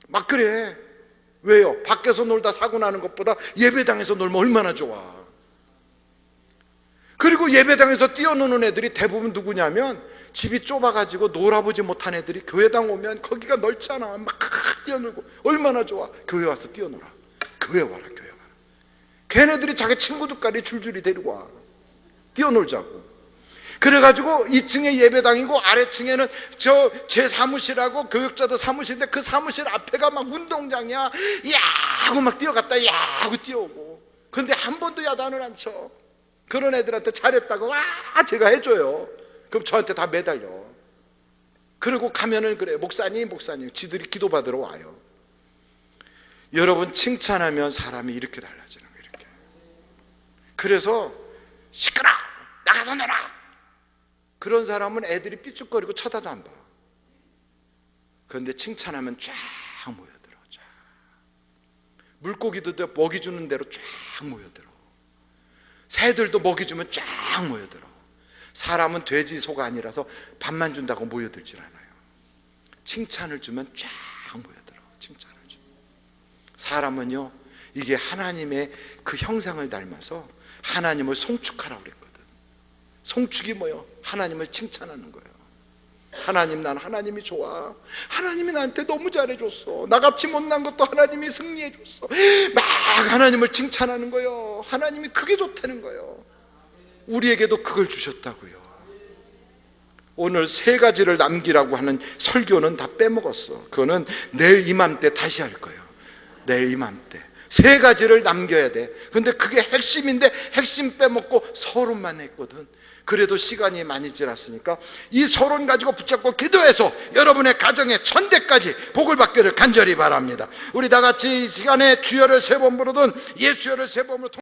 막 그래. 왜요? 밖에서 놀다 사고 나는 것보다 예배당에서 놀면 얼마나 좋아. 그리고 예배당에서 뛰어노는 애들이 대부분 누구냐면, 집이 좁아가지고 놀아보지 못한 애들이 교회당 오면 거기가 넓잖아. 막 뛰어놀고 얼마나 좋아. 교회 와서 뛰어놀아. 교회 와라, 교회 와라. 걔네들이 자기 친구들까지 줄줄이 데리고 와. 뛰어놀자고. 그래가지고 2층에 예배당이고 아래층에는 제 사무실하고 교육자도 사무실인데, 그 사무실 앞에가 막 운동장이야. 야하고 막 뛰어갔다 야하고 뛰어오고. 근데 한 번도 야단을 안 쳐. 그런 애들한테 잘했다고 제가 해줘요. 그럼 저한테 다 매달려. 그리고 가면은 그래, 목사님 지들이 기도받으러 와요. 여러분, 칭찬하면 사람이 이렇게 달라지는 거예요. 이렇게. 그래서 시끄러, 나가서 놀아. 그런 사람은 애들이 삐죽거리고 쳐다도 안 봐. 그런데 칭찬하면 쫙 모여들어. 쫙. 물고기도 먹이 주는 대로 쫙 모여들어. 새들도 먹이 주면 쫙 모여들어. 사람은 돼지 소가 아니라서 밥만 준다고 모여들질 않아요. 칭찬을 주면 쫙 모여들어. 칭찬을 주면. 사람은요, 이게 하나님의 그 형상을 닮아서 하나님을 송축하라고 그랬거든. 송축이 뭐예요? 하나님을 칭찬하는 거예요. 하나님, 난 하나님이 좋아. 하나님이 나한테 너무 잘해줬어. 나같이 못난 것도 하나님이 승리해줬어. 막 하나님을 칭찬하는 거예요. 하나님이 그게 좋다는 거예요. 우리에게도 그걸 주셨다고요. 오늘 3가지를 남기라고 하는 설교는 다 빼먹었어. 그거는 내일 이맘때 다시 할 거예요. 내일 이맘때 3가지를 남겨야 돼. 근데 그게 핵심인데 핵심 빼먹고 서론만 했거든. 그래도 시간이 많이 지났으니까 이 서론 가지고 붙잡고 기도해서 여러분의 가정에 1000대까지 복을 받기를 간절히 바랍니다. 우리 다 같이 이 시간에 주여를 3번 부르든 예수여를 3번으로